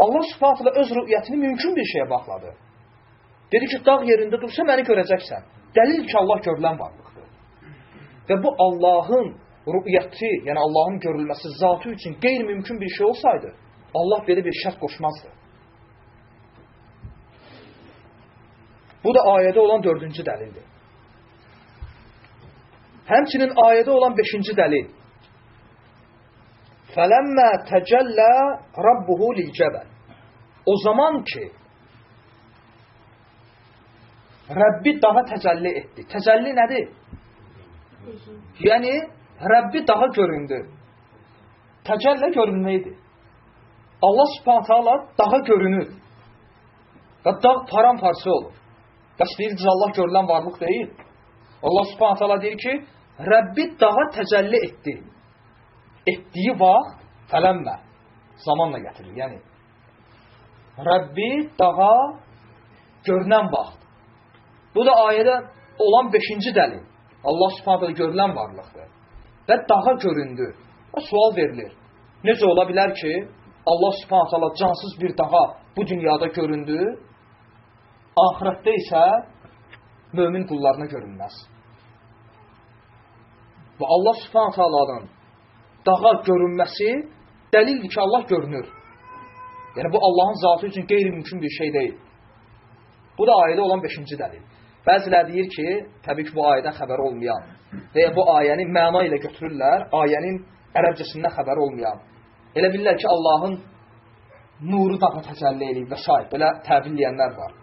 Allah Subhanahu taala öz rü'yətini mümkün bir şeyə bağladı. Dedi ki, dağ yerində dursa məni görəcəksən. Dəlil ki, Allah görülən varlıqdır. Və bu Allahın rü'yəti, yəni Allahın görülməsi zatı üçün qeyri-mümkün bir şey olsaydı, Allah belə bir şərt qoşmazdı. Bu da ayədə olan 4-cü dəlildir. Həmçinin ayədə olan 5-ci dəlil. فَلَمَّا تَجَلَّى رَبُّهُ لِلْجَبَلِ O zaman ki, Rəbbi dağa təcəlli etdi. Təcəlli nədir? Yəni, Rəbbi daha göründü. Təcəllə görünməkdir. Allah Subhanahu taala daha görünür. Və dağ paramparça olur. Qəsdiyirsiniz, Allah görülən varlıq deyil. Allah Subhanahu taala deyir ki, Rəbbi dağa təcəlli etdi. Etdiyi vaxt fələmmə zamanla gətirir. Yəni Rəbbi dağa görünən vaxt. Bu da ayədə olan 5-ci dəlil. Allah Subhanahu taala görülən varlıqdır. Və dağa göründü. Və sual verilir. Necə ola bilər ki, Allah Subhanahu taala cansız bir dağa bu dünyada göründü, axirətdə isə mömin qullarına görünməz. Və Allah Subhanahu taalanın dağa görünməsi dəlildir ki, Allah görünür. Yəni bu Allahın zatı üçün qeyri-mümkün bir şey deyil. Bu da ayədə olan 5-ci dəlil. Bəziləri deyir ki, təbii ki, bu ayədən xəbər olmayan və ya bu ayəni məna ilə götürürlər, ayənin ərəbcəsindən xəbər olmayan. Elə bilirlər ki, Allahın nuru dağa təcəlli eləyib və s. Belə təbil edənlər var.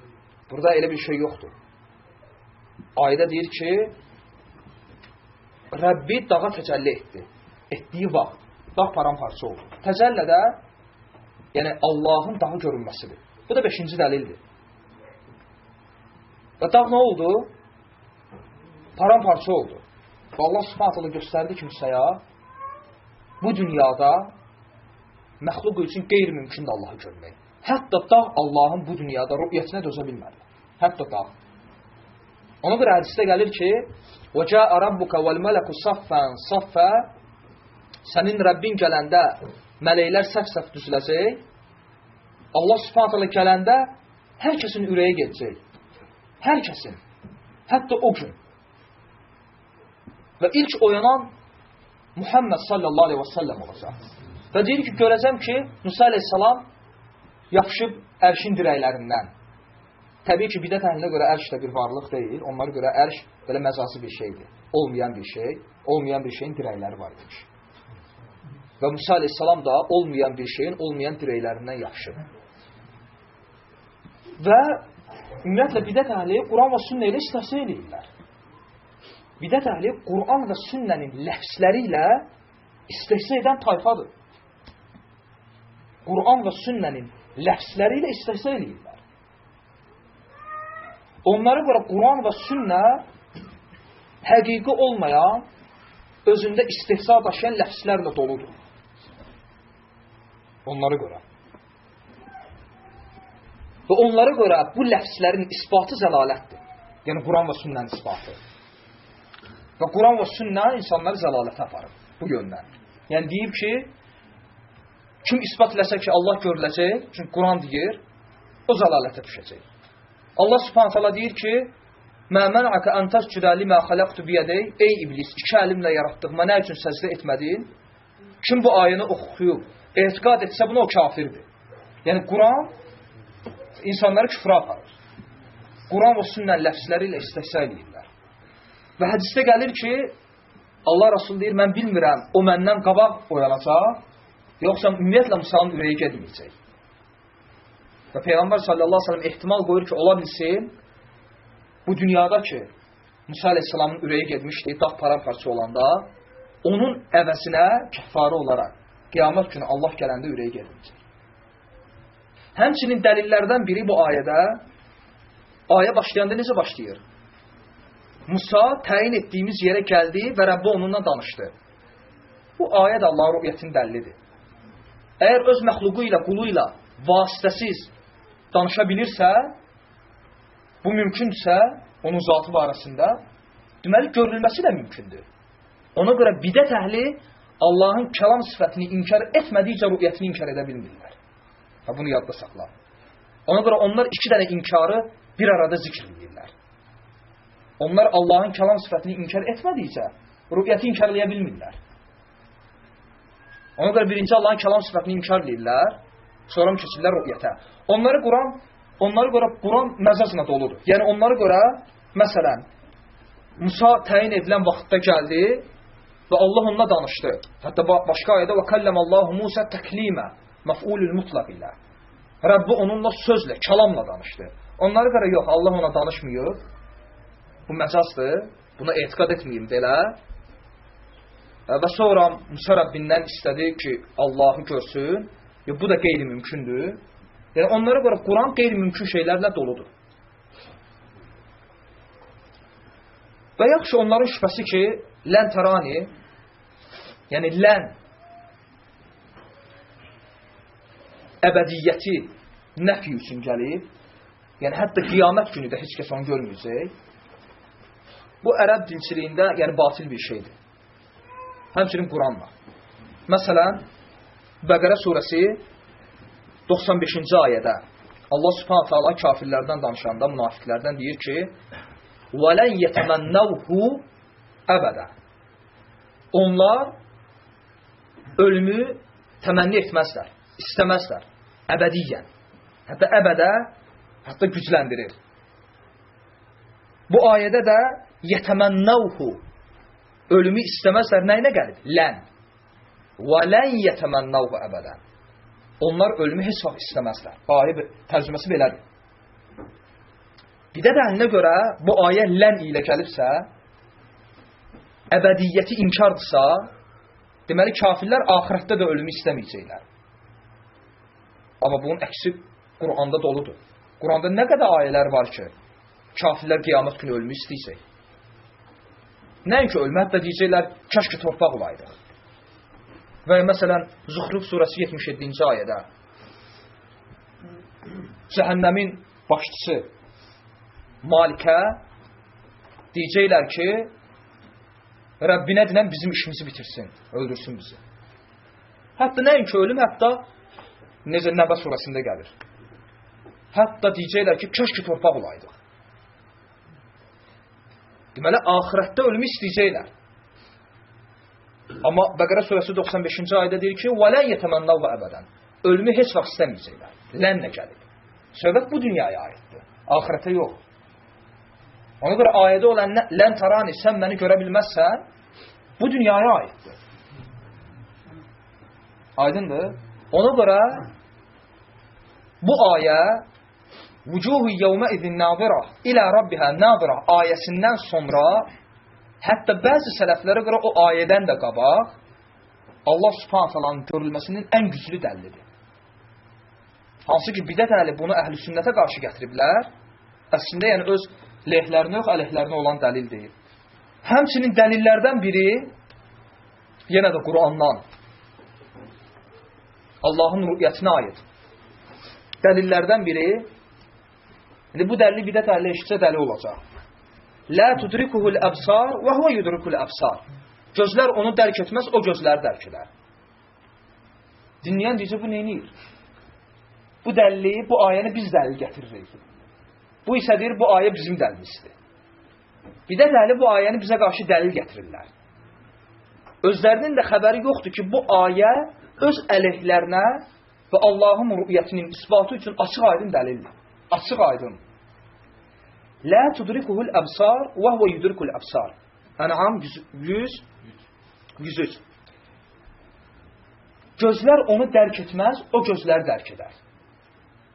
Burada elə bir şey yoxdur. Ayədə deyir ki, Rəbbi dağa təcəlli etdi. Etdiyi vaxt dağ paramparça oldu. Təcəllə də yəni Allahın dağa görünməsidir. Bu da 5-ci dəlildir. Və dağ nə oldu? Paramparça oldu. Və Allah Subhanahu taala göstərdi kimsəyə bu dünyada məxluq üçün qeyri-mümkündür Allahı görmək. Hətta dağ Allahın bu dünyada rü'yətinə dözə bilmədi. Hətta dağ. Ona görə hədisdə gəlir ki, وَجَاءَ رَبُّكَ وَالْمَلَكُ صَفًّا صَفًّا Sənin Rəbbin gələndə mələklər səf-səf düzüləcək. Allah Subhanahu taala gələndə hər kəsin ürəyi gedəcək. Hər kəsin. Hətta o gün. Və ilk oyanan Muhammed sallallahu aleyhi və səlləm olacaq. Və deyir ki, görəcəm ki, Musa aleyhissalam yapışıb ərşin dirəklərindən. Təbii ki, bidət əhlinə görə ərş də bir varlıq deyil. Onlara görə ərş belə məcazi bir şeydir. Olmayan bir şey, olmayan bir şeyin dirəkləri var demiş. Və Musa aleyhissalam da olmayan bir şeyin olmayan dirəklərindən yapışıb. Və ümumiyyətlə bidət əhli Quran və sünnə ilə istəhsə eləyirlər. Bidət əhli Quran və sünnənin ləfsləri ilə istəhsə edən tayfadır. Quran və sünnənin ləfsləri ilə istəhsə eləyirlər. Onlara görə Quran və sünnə həqiqi olmayan, özündə istehza daşıyan ləfslərlə doludur. Onlara görə. Və onlara görə bu ləfslərin isbatı zəlalətdir. Yəni Quran və sünnənin isbatı. Və Quran və sünnə insanları zəlalətə aparır bu yöndən. Yəni deyib ki, kim isbat eləsə ki, Allah görüləcək, çünki Quran deyir, o zəlalətə düşəcək. Allah Subhanahu taala deyir ki, "Mə mən'aka an tascuda limə xalaqtu biyədey." Ey iblis, 2 əlimlə yaratdığıma nə üçün səcdə etmədin? Kim bu ayəni oxuyub, etiqad etsə buna o kafirdir. Yəni Quran insanları küfrə aparır. Quran və sünnə ləfsləri ilə istehza edirlər. Və hədisdə gəlir ki, Allah Rasulü deyir, mən bilmirəm, o məndən qabaq oyanacaq, yoxsa ümumiyyətlə Musa'nın ürəyi gedməyəcək. Və Peyğəmbər sallallahu aleyhi ve sellem ehtimal qoyur ki, ola bilsin, bu dünyada ki, Musa aleyhisselamın ürəyi gedmişdi, dağ paramparça olanda, onun əvəzinə kəffarə olaraq, qiyamət günü Allah gələndə ürəyi gedməyəcək. Həmçinin dəlillərdən biri bu ayədə, ayə başlayanda necə başlayır? Musa təyin etdiyimiz yerə gəldi və Rəbbi onunla danışdı. Bu ayə də Allahın rü'yətinin dəlilidir. Əgər öz məxluqu ilə, qulu ilə vasitəsiz danışa bilirsə, bu mümkündürsə, onun zatı barəsində, deməli, görülməsi də mümkündür. Ona görə bidət əhli Allahın kəlam sifətini inkar etmədikcə rü'yətini inkar edə bilmirlər. Ha, bunu yadda saxla. Ona görə onlar 2 dənə inkarı bir arada zikr edirlər. Onlar Allahın kəlam sifətini inkar etmədikcə rü'yəti inkar edə bilmirlər. Ona görə birinci Allahın kəlam sifətini inkar edirlər, sonra keçirlər rü'yətə. Onlara görə Quran məcazla doludur. Yəni onlara görə, məsələn, Musa təyin edilən vaxtda gəldi və Allah onunla danışdı. Hətta başqa ayədə və kəlləməllahu Musa təklimə məf'ulül mutlaq ilə. Rəbbi onunla sözlə, kəlamla danışdı. Onlara görə yox, Allah ona danışmıyor. Bu məcazdır. Buna etiqad etməyim belə. Və sonra Musa Rəbbindən istədi ki, Allahı görsün. Bu da qeyri-mümkündür. Yəni, onlara görə Quran qeyri-mümkün şeylərlə doludur. Və yaxşı, onların şübhəsi ki, lən tərani, yəni lən əbədiyyəti nəfi üçün gəlib, yəni hətta qiyamət günü də heç kəs onu görməyəcək. Bu, ərəb dilçiliyində yəni batil bir şeydir. Həmçinin Quranla. Məsələn, Bəqərə surəsi 95-ci ayədə Allah subhanahu ta'ala kafirlərdən danışanda, münafiqlərdən deyir ki, وَلَنْ يَتَمَنَّوْهُ əbədə. Onlar ölümü təmənni etməzlər, istəməzlər, əbədiyyən. Hətta əbədə, hətta gücləndirir. Bu ayədə də yətəmənnəvhu, ölümü istəməzlər, nəyinə gəlib? Lən. Və lən yətəmənnəvhu əbədən. Onlar ölümü heç vaxt istəməzlər. Ayə tərcüməsi belədir. Bir də dəlinə görə bu ayə lən ilə gəlibsə, əbədiyyəti inkardırsa, deməli kafirlər axirətdə də ölümü istəməyəcəklər. Amma bunun əksi Quranda doludur. Quranda nə qədər ayələr var ki, kafirlər qiyamət günü ölümü istəyəcək. Nəinki ölmə, hətta deyəcəklər, kəş ki torpaq olaydıq. Və məsələn, Zuhruf surəsi 77-ci ayədə cəhənnəmin başçısı Malikə deyəcəklər ki, Rəbbinə dinən bizim işimizi bitirsin, öldürsün bizi. Hətta nəinki ölüm, hətta necə Nəbə surəsində gəlir. Hətta deyəcəklər ki, kəş ki torpaq olaydıq. Deməli, axirətdə ölümü istəyəcəklər. Amma Bəqərə surəsi 95-ci ayədə deyir ki, وَلَنْ يَتَمَنَّوْهُ əbədən. Ölümü heç vaxt istəməyəcəklər. Lənlə gəlib. Söhbət bu dünyaya aiddir. Axirətə yox. Ona görə ayədə olan lən tarani, sən məni görə bilməzsən, bu dünyaya aiddir. Aydındır? Ona görə bu ayə Vucuhu yevmə izin nazirah ilə Rabbihə nazirah ayəsindən sonra hətta bəzi sələflərə görə o ayədən də qabaq Allah subhanahu ta'alanın görülməsinin ən güclü dəlilidir. Hansı ki, bidət əhli bunu əhl-i sünnətə qarşı gətiriblər. Əslində, yəni öz lehlərinə yox, əleyhlərinə olan dəlil deyil. Həmçinin dəlillərdən biri yenə də Qurandan Allahın rü'yətinə aid. Dəlillərdən biri bu dəlili bidət əhli eşitsə dəli olacaq. Lə tudrikuhul əbsar və huvə yudrikul əbsar. Gözlər onu dərk etməz, o gözləri dərk edər. Dinləyən deyəcək, bu neyniyir? Bu dəlili, bu ayəni biz dəlil gətiririk. Bu isə deyir, bu ayə bizim dəlilimizdir. Bidət əhli bu ayəni bizə qarşı dəlil gətirirlər. Özlərinin də xəbəri yoxdur ki, bu ayə öz əleyhlərinə və Allahın rü'yətinin isbatı üçün açıq aydın dəlildir. Açıq aydın. Lə tudrikuhul əbsar və huvə yudrikul əbsar. Ən'am 103. Gözlər onu dərk etməz, o gözləri dərk edər.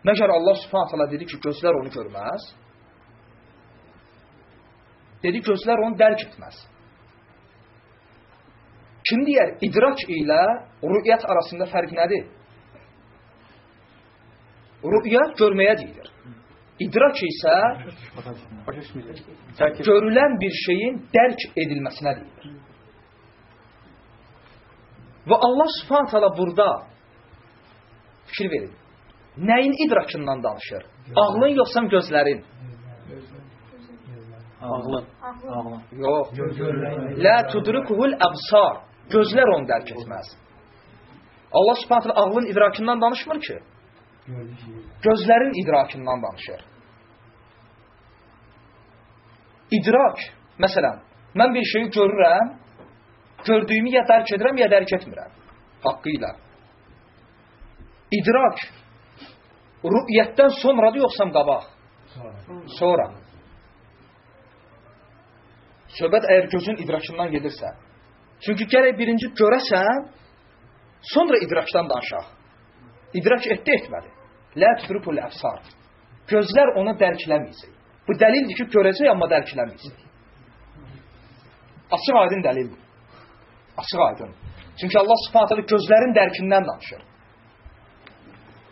Məgər Allah subhanahu ta'ala dedi ki, gözlər onu görməz. Dedi, gözlər onu dərk etməz. Kim deyər, idrak ilə rü'yət arasında fərq nədir? Rü'yət görməyə deyilir. İdrak isə görülən bir şeyin dərk edilməsinə deyilir. Və Allah subhanahu ta'ala burada fikir verin. Nəyin idrakından danışır? Ağlın yoxsa gözlərin? Ağlın. Yox. Lə tudrikuhul əbsar. Gözlər onu dərk etməz. Allah subhanahu ta'ala ağlın idrakından danışmır ki. Gözlərin idrakından danışır. İdrak, məsələn, mən bir şeyi görürəm, gördüyümü ya dərk edirəm, ya dərk etmirəm. Haqqı ilə. İdrak, rü'yətdən sonradır, yoxsam qabaq? Sonra. Söhbət əgər gözün idrakından gedirsə. Çünki gərək birinci görəsən, sonra idrakdan danışaq. İdrak etdi, etmədi. Lə tudrikul əbsar. Gözlər onu dərkiləməyəcək. Bu dəlildir ki, görəcək, amma dərkiləməyəcək. Açıq aydın dəlildir. Açıq aydın. Çünki Allah Subhanahu taala gözlərin dərkindən danışır.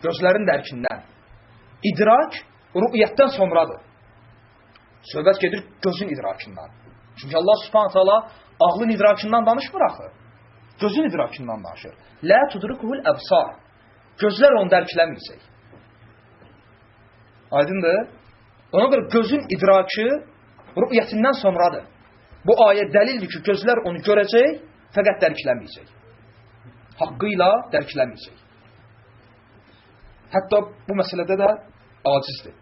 Gözlərin dərkindən. İdrak rü'yətdən sonradır. Söhbət gedir gözün idrakından. Çünki Allah Subhanahu taala ağlın idrakından danışmır axı. Gözün idrakından danışır. La tudrikuhul absar. Gözlər onu dərkiləməyəcək. Aydındır? Ona görə gözün idrakı rü'yətindən sonradır. Bu ayə dəlildir ki, gözlər onu görəcək, fəqət dərkiləməyəcək. Haqqı ilə dərkiləməyəcək. Hətta bu məsələdə də acizdir.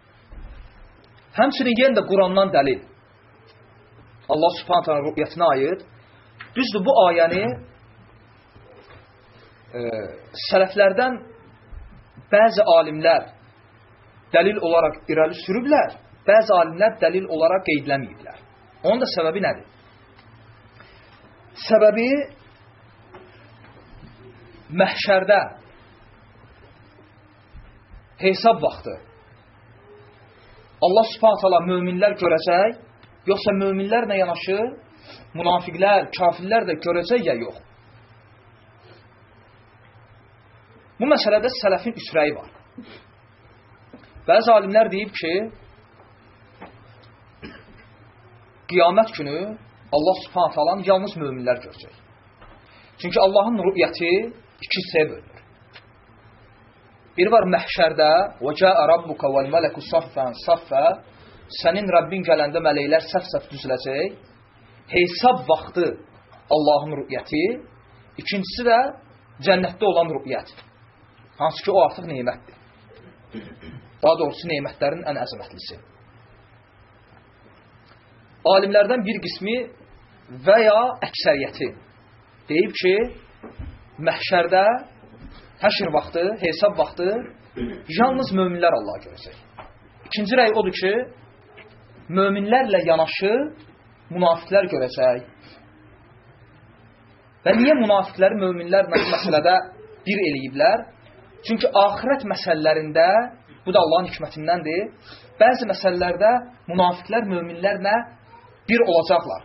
Həmçinin yenə də Qurandan dəlil. Allah Subhanahu taala rü'yətinə aid. Düzdür, bu ayəni sələflərdən bəzi alimlər dəlil olaraq irəli sürüblər, bəzi alimlər dəlil olaraq qeydləməyiblər. Onun da səbəbi nədir? Səbəbi məhşərdə hesab vaxtı Allah Subhanahu taala möminlər görəcək, yoxsa möminlərlə yanaşı münafiqlər, kafirlər də görəcək ya yox? Bu məsələdə sələfin üsrəyi var. Bəzi alimlər deyib ki, qiyamət günü Allah Subhanahu taalanı yalnız möminlər görəcək. Çünki Allahın rü'yəti iki hissəyə bölünür. Biri var məhşərdə, وَجَاءَ رَبُّكَ وَالْمَلَكُ صَفًّا صَفًّا, sənin Rəbbin gələndə mələklər səf-səf düzüləcək. Hesab vaxtı Allahın rü'yəti, ikincisi də cənnətdə olan rü'yət. Hansı ki, o artıq neymətdir. Daha doğrusu neymətlərin ən əzəmətlisi. Alimlərdən bir qismi və ya əksəriyyəti deyib ki, məhşərdə, həşr vaxtı, hesab vaxtı yalnız möminlər Allah'a görəcək. İkinci rəy odur ki, möminlərlə yanaşı münafiqlər görəcək. Və niyə münafiqləri möminlərlə bu məsələdə bir eləyiblər? Çünki axirət məsələlərində, bu da Allahın hikmətindəndir, bəzi məsələlərdə münafiqlər möminlərlə bir olacaqlar.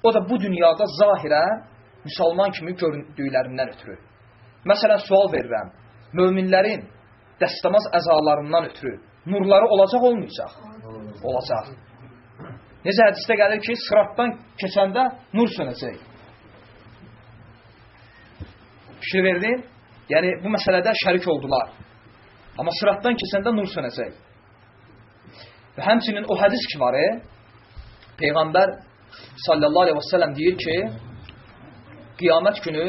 O da bu dünyada zahirən müsəlman kimi göründüklərindən ötürü. Məsələn, sual verirəm. Möminlərin dəstəmaz əzalarından ötürü nurları olacaq, olmayacaq? Olacaq. Necə hədisdə gəlir ki, sıratdan keçəndə nur sönəcək. Fikir verdin? Yəni, bu məsələdə şərik oldular. Amma sıratdan keçəndə nur sönəcək. Və həmçinin o hədis ki var, Peyğəmbər sallallahu aleyhi və səlləm deyir ki, qiyamət günü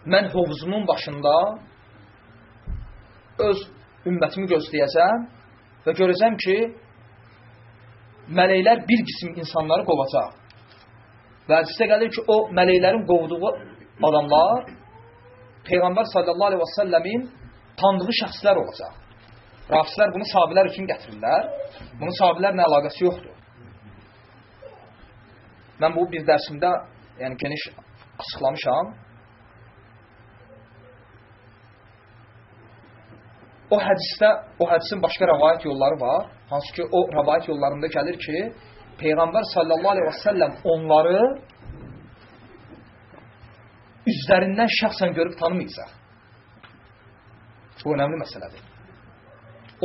mən hovuzumun başında öz ümmətimi gözləyəcəm və görəcəm ki, mələklər bir qisim insanları qovacaq. Və hədisdə gəlir ki, o mələklərin qovduğu adamlar Peyğəmbər sallallahu aleyhi və səlləmin tanıdığı şəxslər olacaq. Rafislər bunu sahabilər üçün gətirirlər. Bunun sahabilərlə əlaqəsi yoxdur. Mən bu bir dərsimdə geniş açıqlamışam. O hədisin başqa rəvayət yolları var. Hansı ki, o rəvayət yollarında gəlir ki, Peyğəmbər sallallahu aleyhi və səlləm onları üzlərindən şəxsən görüb tanımayacaq. Bu önəmli məsələdir.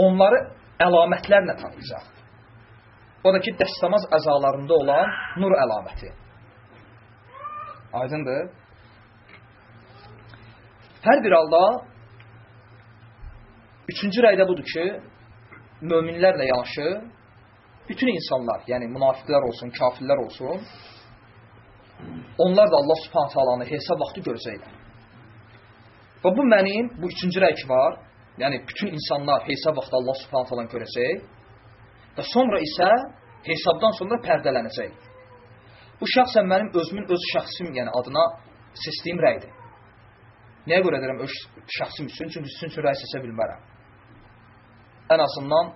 Onları əlamətlərlə tanıyacaq. O da ki, dəstəmaz əzalarında olan nur əlaməti. Aydındır. Hər bir halda üçüncü rəydə budur ki, möminlərlə yanaşı bütün insanlar, yəni münafiqlər olsun, kafirlər olsun, onlar da Allah Subhanahu taalanı hesab vaxtı görəcəklər. Və bu mənim, bu üçüncü rəy ki var, yəni bütün insanlar hesab vaxtı Allah Subhanahu taalanı görəcək və sonra isə hesabdan sonra pərdələnəcək. Bu şəxsən mənim özümün öz şəxsim, yəni adına seçdiyim rəydir. Nəyə görə deyirəm öz şəxsim üçün? Çünki sizin üçün rəy seçə bilmərəm. Ən azından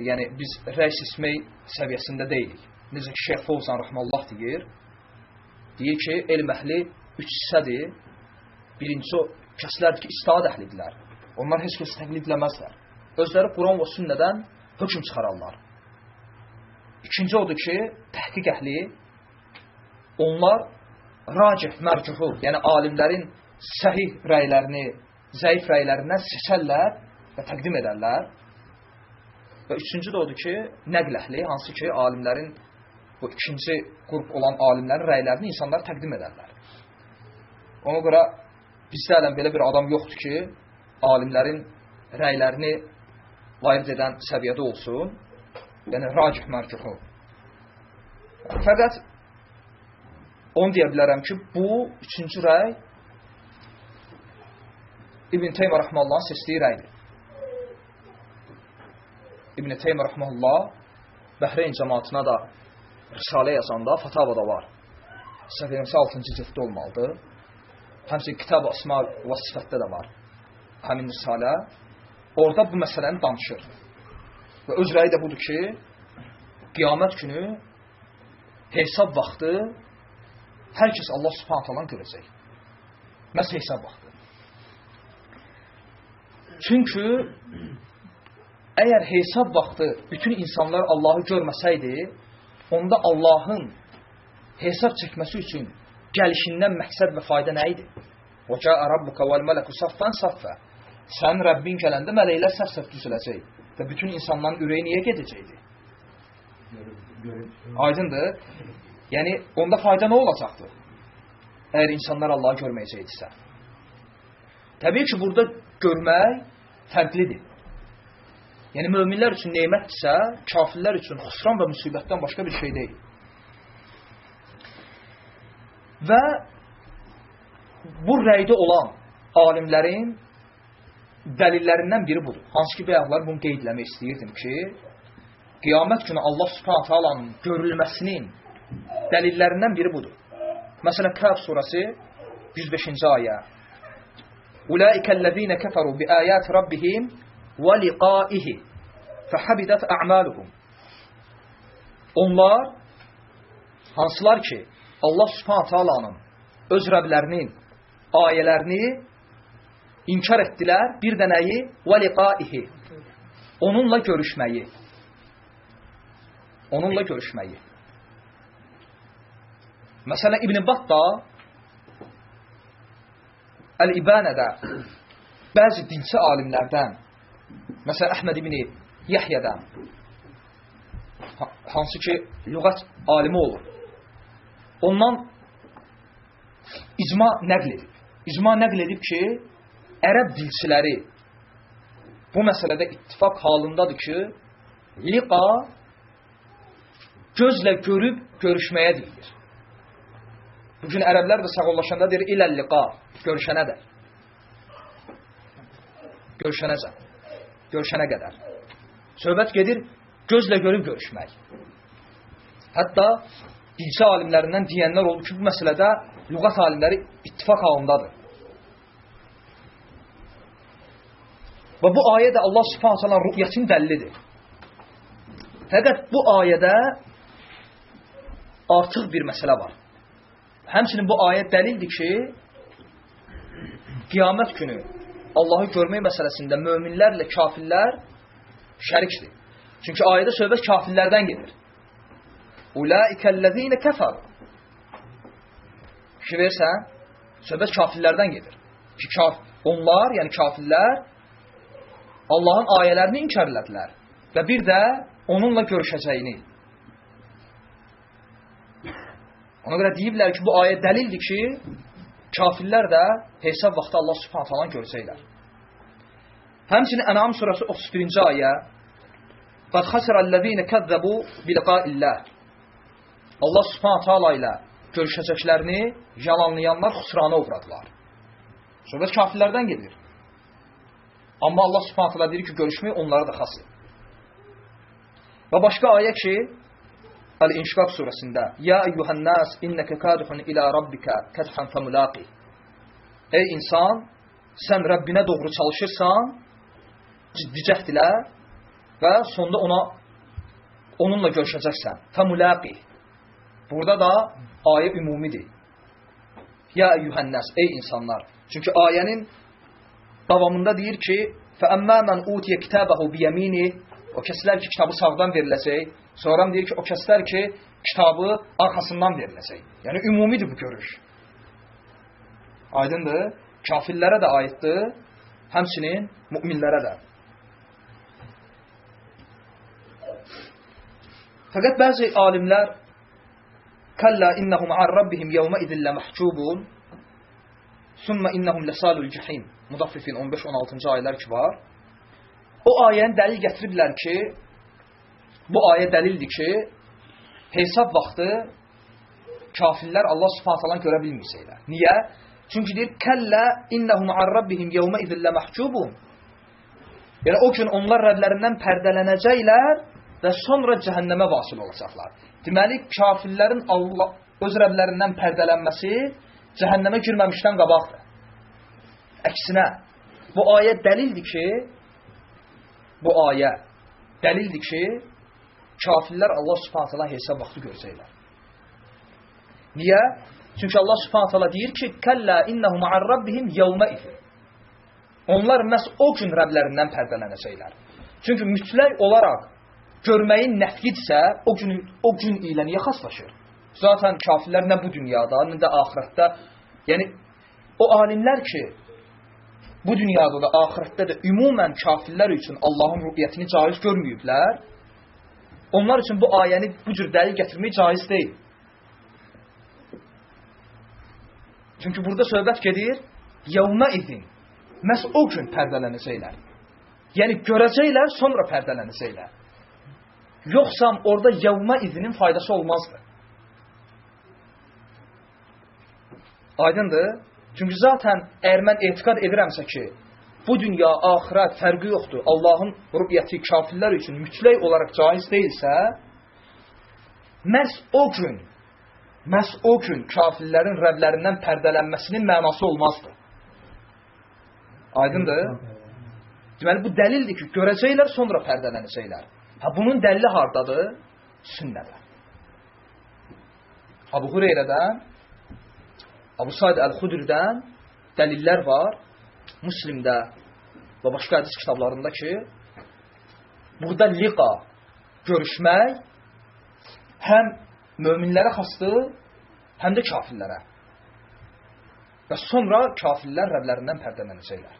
yəni biz rəy seçmək səviyyəsində deyilik. Necə ki, Şeyx Fovzan Rəhməllah deyir ki, elm əhli üç hissədir. Birincisi o kəslərdir ki, istihad əhlidirlər. Onlar heç kəs təqlid eləməzlər. Özləri Quran və sünnədən hökm çıxararlar. İkinci odur ki, təhqiq əhli, onlar racih, mərcuhu, yəni alimlərin səhih rəylərini, zəif rəylərindən seçərlər və təqdim edərlər. Və üçüncü də odur ki, nəql əhli, hansı ki, alimlərin, bu ikinci qrup olan alimlərin rəylərini insanlar təqdim edərlər. Ona görə bizdə ələn belə bir adam yoxdur ki, alimlərin rəylərini ayırt edən səviyyədə olsun, yəni racih, mərcuhu. Fəqət onu deyə bilərəm ki, bu üçüncü rəy İbn Teymiyyə rəhməhullahın seçdiyi rəydir. İbn Teymiyyə rəhməhullah Bəhreyn cəmaatına da risalə yazanda, fatavada var. Səhv edirəmsə 6-cı cilddə olmalıdır. Həmçinin Kitab-ı Əsma və Sifətdə də var. Həmin risalə. Orada bu məsələni danışır. Və öz rəyi də budur ki, qiyamət günü hesab vaxtı hər kəs Allah Subhanahu taalanı görəcək. Məhz hesab vaxtı. Çünki əgər hesab vaxtı bütün insanlar Allahı görməsəydi, onda Allahın hesab çəkməsi üçün gəlişindən məqsəd və fayda nə idi? وَجَاءَ رَبُّكَ وَالْمَلَكُ صَفًّا صَفًّا Sənin Rəbbin gələndə mələklər səf-səf düzüləcək və bütün insanların ürəyi niyə gedəcəkdi? Aydındır. Yəni, onda fayda nə olacaqdır? Əgər insanlar Allahı görməyəcəkdirsə. Təbii ki, burada görmək fərqlidir. Yəni, möminlər üçün neymətdirsə, kafirlər üçün xüsran və müsibətdən başqa bir şey deyil. Və bu rəydə olan alimlərin dəlillərindən biri budur. Hansı ki, bəyəqlər bunu qeydləmək istəyirdim ki, qiyamət günü Allah Subhanahu taalanın görülməsinin dəlillərindən biri budur. Məsələn, Kəhf surəsi 105-ci ayə. Ulaikəl-ləzīnə kəfəru bi-əyəti rabbihim və liqaihi fəhəbidət ə'maluhum. Onlar, hansılar ki, Allah Subhanahu taalanın öz Rəblərinin ayələrini inkar etdilər, bir dənəyi və liqaihi, onunla görüşməyi. Onunla görüşməyi. Məsələn, İbn Battah Əl-İbanədə bəzi dinçi alimlərdən, məsələn, Əhməd ibn Yahyədən, hansı ki, lüğət alimi olur, ondan icma nəql edib. İcma nəql edib ki, ərəb dilçiləri bu məsələdə ittifaq halındadır ki, liqa gözlə görüb görüşməyə deyilir. Bugün ərəblər də sağollaşanda deyir, iləl liqa, görüşənədir. Görüşənə qədər. Söhbət gedir, gözlə görüb görüşmək. Hətta dilçi alimlərindən deyənlər oldu ki, bu məsələdə lüğət alimləri ittifaq halındadır. Və bu ayə də Allah Subhanahu taala rü'yətin dəlilidir. Fəqət bu ayədə artıq bir məsələ var. Həmçinin bu ayə dəlildir ki, qiyamət günü Allahı görmək məsələsində möminlərlə kafirlər şərikdir. Çünki ayədə söhbət kafirlərdən gedir. Ulaikəl-ləzīnə kəfər. Fikir versən, söhbət kafirlərdən gedir. Ki, onlar, yəni kafirlər, Allahın ayələrini inkar elədilər və bir də onunla görüşəcəyini. Ona görə deyiblər ki, bu ayə dəlildir ki, kafirlər də hesab vaxtı Allah Subhanahu taalanı görəcəklər. Həmçinin Ən'am surəsi 31-ci ayə Qad xasirəl-ləzīnə kəzzəbu bi-liqaillah. Allah Subhanahu taala ilə görüşəcəklərini yalanlayanlar xüsrana uğradılar. Söhbət kafirlərdən gedir. Amma Allah Subhanahu taala deyir ki, görüşmək onlara da xasdır. Və başqa ayə ki, Əl-İnşiqaq surəsində Ya eyyuhən-nas innəkə kadihun ilə rabbikə kədxən fəmülaqi. Ey insan, sən Rəbbinə doğru çalışırsan, ciddi cəhd ilə və sonda onunla görüşəcəksən. Fəmülaqi. Burada da ayə ümumidir. Ya eyyuhən-nas, ey insanlar. Çünki ayənin davamında deyir ki, fəəmmə mən utiyə kitəbəhu biyəmini. O kəslər ki, kitabı sağdan veriləcək. Sonra deyir ki, o kəslər ki, kitabı arxasından veriləcək. Yəni, ümumidir bu görüş. Aydındır. Kafirlərə də aiddir, həmçinin müminlərə də. Fəqət bəzi alimlər Kəllə innəhum ən rabbihim yevmə idillə məhcubun Sümmə innəhum ləsalul cəhim Mudaffifin 15-16-cı ayələr ki var. O ayəni dəlil gətiriblər ki, bu ayə dəlildir ki, hesab vaxtı kafirlər Allah subhanahu ta'ala görə bilməyəcəklər. Niyə? Çünki deyir, Kəllə innəhum ən rabbihim yevmə idillə məhcubun. Yəni, o gün onlar rəblərindən pərdələnəcəklər və sonra cəhənnəmə vasil olacaqlar. Deməli, kafirlərin Allah öz rəblərindən pərdələnməsi cəhənnəmə girməmişdən qabaqdır. Əksinə, bu ayə dəlildir ki, kafirlər Allah subhanahu ta'ala hesab vaxtı görəcəklər. Niyə? Çünki Allah subhanahu ta'ala deyir ki, Kəllə innəhum ən rabbihim yevmə idin. Onlar məhz o gün rəblərindən pərdələnəcəklər. Çünki mütləq olaraq görməyin nəfqidirsə, o gün ilə niyə xaslaşır? Zaten kafirlər nə bu dünyada, nə də axirətdə, yəni o alimlər ki, bu dünyada da, axirətdə də ümumən kafirlər üçün Allahın rüqyətini caiz görməyiblər, onlar üçün bu ayəni bu cür dəlil gətirmək caiz deyil. Çünki burada söhbət gedir, yevmə idin, məhz o gün pərdələnəcəklər. Yəni görəcəklər, sonra pərdələnəcəklər. Yoxsa orada yevmə idinin faydası olmazdı. Aydındır? Çünki zaten əgər mən etiqad edirəmsə ki, bu dünya, axirət fərqi yoxdur, Allahın rüqyəti kafirlər üçün mütləq olaraq caiz deyilsə, məhz o gün kafirlərin rəblərindən pərdələnməsinin mənası olmazdı. Aydındır? Deməli, bu dəlildir ki, görəcəklər, sonra pərdələnəcəklər. Bunun dəlili hardadır? Sünnədə. Abu Hureyrədən, Abu Said Əl-Xudridən dəlillər var, Müslimdə və başqa hədis kitablarında ki, burada liqa, görüşmək həm möminlərə xasdır, həm də kafirlərə. Və sonra kafirlər rəblərindən pərdələnəcəklər.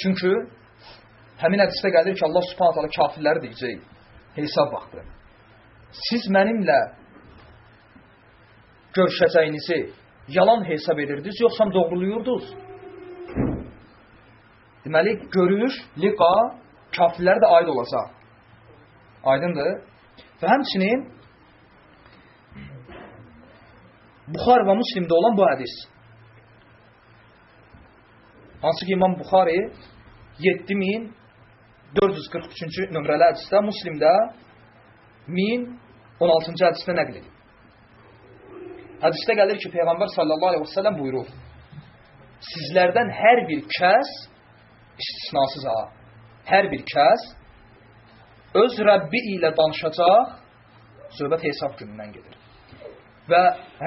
Çünki həmin hədisdə gəlir ki, Allah subhanahu ta'ala kafirləri deyəcək, hesab vaxtı. Siz mənimlə görüşəcəyinizi yalan hesab edirdiniz, yoxsa doğruluyurdunuz. Deməli, görüş, liqa, kafirlərə də aid olacaq. Aydındır. Və həmçinin Buxari və Müslimdə olan bu hədis. Hansı ki, İmam Buxari 7443-cü nömrəli hədisdə, Müslimdə 1016-cı hədisdə nəql edib. Hədisdə gəlir ki, Peyğəmbər sallallahu aleyhi və səlləm buyurur, sizlərdən hər bir kəs, istisnasız hər bir kəs öz Rəbbi ilə danışacaq, söhbət hesab günündən gedir. Və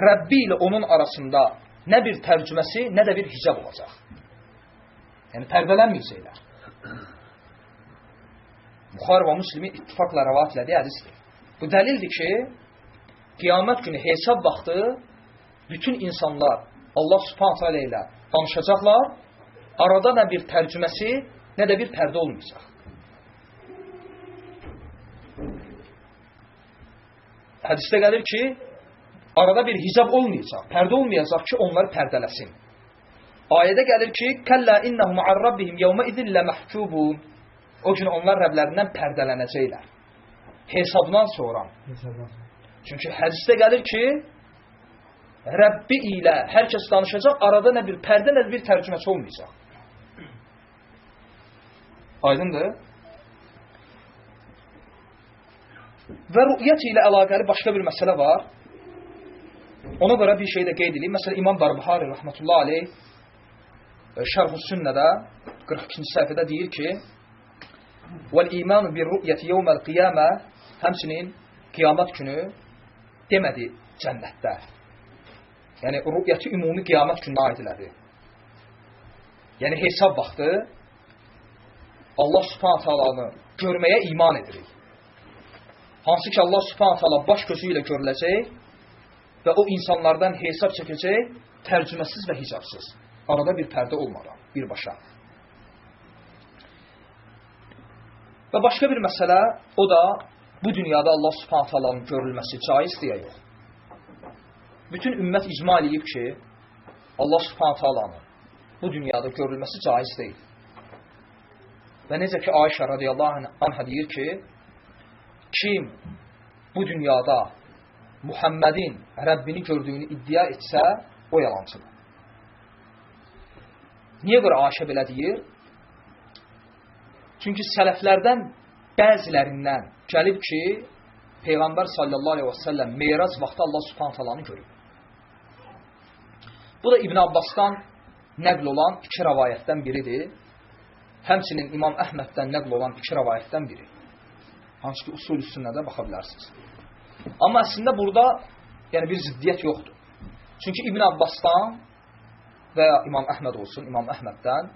Rəbbi ilə onun arasında nə bir tərcüməsi, nə də bir hicab olacaq. Yəni, pərdələnməyəcəklər. Buxari və Müslimi ittifaqla rəvat elədiyi hədisdir. Bu dəlildir ki, qiyamət günü hesab vaxtı bütün insanlar Allah subhanahu ta'ala ilə danışacaqlar, arada nə bir tərcüməsi, nə də bir pərdə olmayacaq. Hədisdə gəlir ki, arada bir hicab olmayacaq, pərdə olmayacaq ki, onları pərdələsin. Ayədə gəlir ki, Kəllə innəhum ən rabbihim yevmə idillə məhcubun. O gün onlar rəblərindən pərdələnəcəklər. Hesabdan sonra. Çünki hədisdə gəlir ki, Rəbbi ilə hər kəs danışacaq, arada nə bir pərdə, nə bir tərcüməsi olmayacaq. Aydındır? Və rüqyət ilə əlaqəli başqa bir məsələ var. Ona görə bir şey də qeyd edeyim. Məsələn, İmam Barbahari rəhmətullah aleyh Şərh-ü Sünnədə 42-ci səhifədə deyir ki, وَالْإِيمَانُ بِالرُّؤْيَةِ يَوْمَ الْقِيَامَةِ Həmçinin qiyamət günü demədi cənnətdə. Yəni, rüqyəti ümumi qiyamət gününə aid elədi. Yəni, hesab vaxtı Allah subhanahu ta'alanı görməyə iman edirik. Hansı ki, Allah subhanahu ta'ala baş gözü ilə görüləcək və o insanlardan hesab çəkəcək tərcüməsiz və hicabsız. Arada bir pərdə olmadan, birbaşa. Və başqa bir məsələ, o da bu dünyada Allah Subhanahu taalanın görülməsi caizdir ya yox. Bütün ümmət icma eləyib ki, Allah Subhanahu taalanın bu dünyada görülməsi caiz deyil. Və necə ki, Ayşə radiyallahu anhə deyir ki, kim bu dünyada Muhammedin Rəbbini gördüyünü iddia etsə, o yalancıdır. Niyə görə Ayşə belə deyir? Çünki sələflərdən bəzilərindən gəlib ki, Peyğəmbər sallallahu aleyhi və səlləm Meyrac vaxtı Allah Subhanahu taalanı görüb. Bu da İbn Abbasdan nəql olan iki rəvayətdən biridir. Həmçinin İmam Əhməddən nəql olan iki rəvayətdən biri. Hansı ki, usul-i sünnədə baxa bilərsiniz. Amma əslində burada yəni bir ziddiyyət yoxdur. Çünki İbn Abbasdan və ya İmam Əhməd olsun, İmam Əhməddən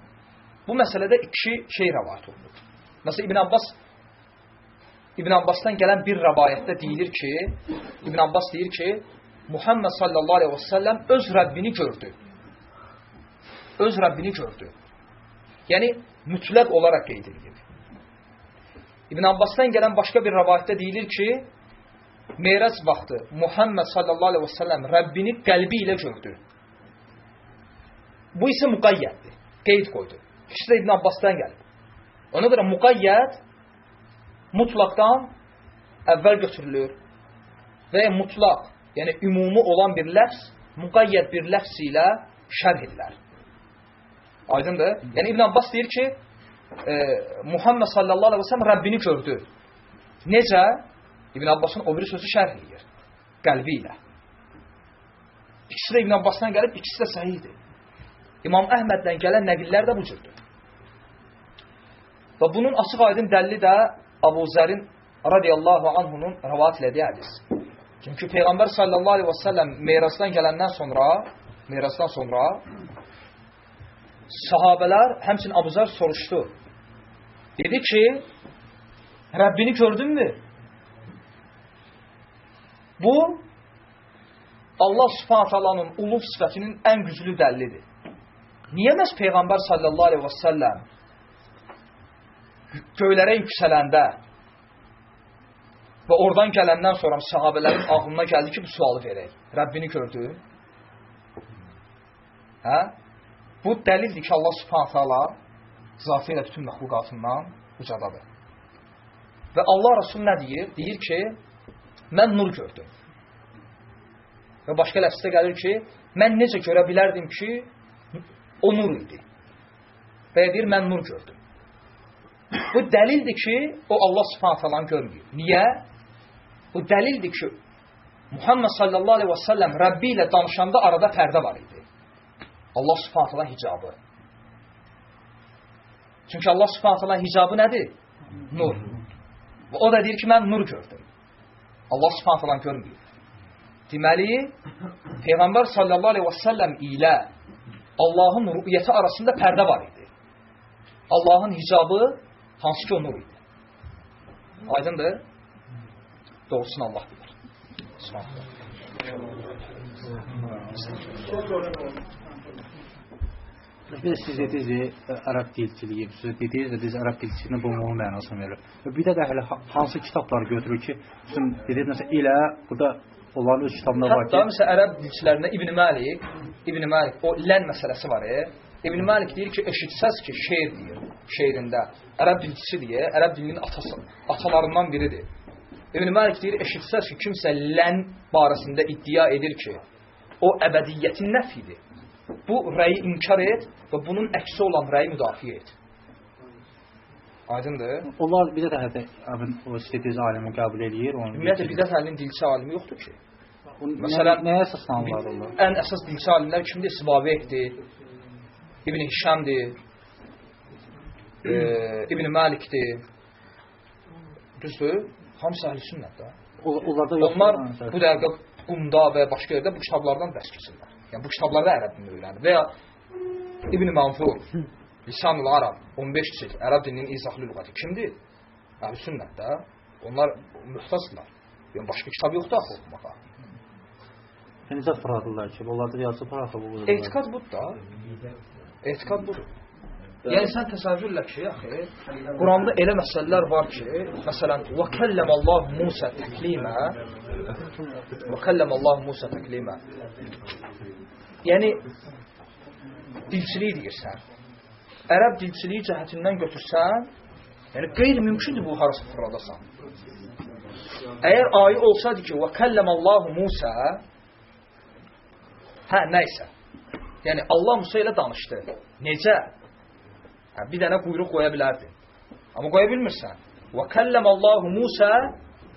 bu məsələdə iki şey rəvayət olunur. Məsələn, İbn Abbasdan gələn bir rəvayətdə deyilir ki, İbn Abbas deyir ki, Muhammed sallallahu aleyhi və səlləm öz Rəbbini gördü. Öz Rəbbini gördü. Yəni, mütləq olaraq qeyd edilir. İbn Abbasdan gələn başqa bir rəvayətdə deyilir ki, Meyrac vaxtı Muhammed sallallahu aleyhi və səlləm Rəbbini qəlbi ilə gördü. Bu isə müqayyətdir. Qeyd qoydu. İkisi də İbn Abbasdan gəlib. Ona görə müqayyət mutlaqdan əvvəl götürülür və ya mutlaq, yəni ümumi olan bir ləfz müqayyət bir ləfz ilə şərh edilər. Aydındır? Yəni İbn Abbas deyir ki, Muhammed sallallahu aleyhi və səlləm Rəbbini gördü. Necə? İbn Abbasın o biri sözü şərh edir. Qəlbi ilə. İkisi də İbn Abbasdan gəlib, ikisi də səhihdir. İmam Əhməddən gələn nəqillər də bu cürdür. Və bunun açıq aydın dəlili də Abu Zərin radiyallahu anhunun rəvat elədiyi hədis. Çünki Peyğəmbər sallallahu aleyhi və səlləm Meyracdan gələndən sonra sahabələr, həmçinin Abu Zər soruşdu. Dedi ki, Rəbbini gördünmü? Bu, Allah Subhanahu taalanın uluf sifətinin ən güclü dəlilidir. Niyə məhz Peyğəmbər sallallahu aleyhi və səlləm göylərə yüksələndə və oradan gələndən sonra sahabələrin ağlına gəldi ki, bu sualı verək. Rəbbini gördü. Hə? Bu dəlildir ki, Allah Subhanahu taala zatı ilə bütün məxluqatından ucadadır. Və Allah Rasul nə deyir? Deyir ki, mən nur gördüm. Və başqa ləfsdə gəlir ki, mən necə görə bilərdim ki, o nur idi. Və deyir, mən nur gördüm. Bu dəlildir ki, o Allah Subhanahu taalanı görmüyor. Niyə? Bu dəlildir ki, Muhammed sallallahu aleyhi və səlləm Rəbbi ilə danışanda arada pərdə var idi. Allah Subhanahu taala hicabı. Çünki Allah Subhanahu taala hicabı nədir? Nur. Və o da deyir ki, mən nur gördüm. Allah Subhanahu taala görmüyor. Deməli, Peyğəmbər sallallahu aleyhi və səlləm ilə Allahın rü'yəti arasında pərdə var idi. Allahın hicabı hansı ki o nur idi. Aydındır? Doğrusunu Allah bilir. Subhanallah. Bir də siz dediniz ərəb dilçiliyi, siz dediniz ərəb dilçiliyinin bu ümumi mənasını verir. Bir də hələ hansı kitabları götürür ki, dediniz məsələn ilə burada onların öz kitabında var ki... Hətta məsələn ərəb dilçilərində İbn Malik, o lən məsələsi var. İbn Malik deyir ki, eşitsəz ki, şeir deyir, şeirində. Ərəb dilçisi deyir, ərəb dilinin atalarından biridir. İbn Malik deyir, eşitsəz ki, kimsə lən barəsində iddia edir ki, o əbədiyyətin nəfidir. Bu rəyi inkar et və bunun əksi olan rəyi müdafiə et. Aydındır? Onlar bidət əhli o istədiyiniz alimi qəbul edir. Ümumiyyətlə, bidət əhlinin dilçi alimi yoxdur ki. Məsələn, nəyə əsaslanırlar onlar? Ən əsas dilçi alimlər kimdir? Sibavehdir, İbn Hişamdir, İbn Malikdir. Düzdür? Hamısı əhl-i sünnətdir. Onlar bu dəqiqə Qumda və başqa yerdə bu kitablardan dərs keçirlər. Yəni, bu kitablarda ərəb dilini öyrənir. Və ya İbn Manfur, Lisanul Arab, 15 cilt, ərəb dilinin izahlı lüğəti. Kimdir? Əhl-i sünnətdə. Onlar müxtasdırlar. Yəni, başqa kitab yoxdur axı oxumağa. Necə fırladırlar ki, onlar da yazıb fırladı bu. Etiqad budur da. Etiqad budur. Yəni sən təsəvvür elə ki, axı, Quranda elə məsələlər var ki, məsələn, və kəlləməllahu Musa təklimə, və kəlləməllahu Musa təklimə. Yəni dilçilik deyirsən. Ərəb dilçiliyi cəhətindən götürsən, yəni qeyri-mümkündür bu harası fırladasan. Əgər ayə olsaydı ki, və kəlləməllahu Musa, hə, nəysə. Yəni Allah Musa ilə danışdı. Necə? Hə, bir dənə quyruq qoya bilərdin. Amma qoya bilmirsən. Və kəlləməllahu Musa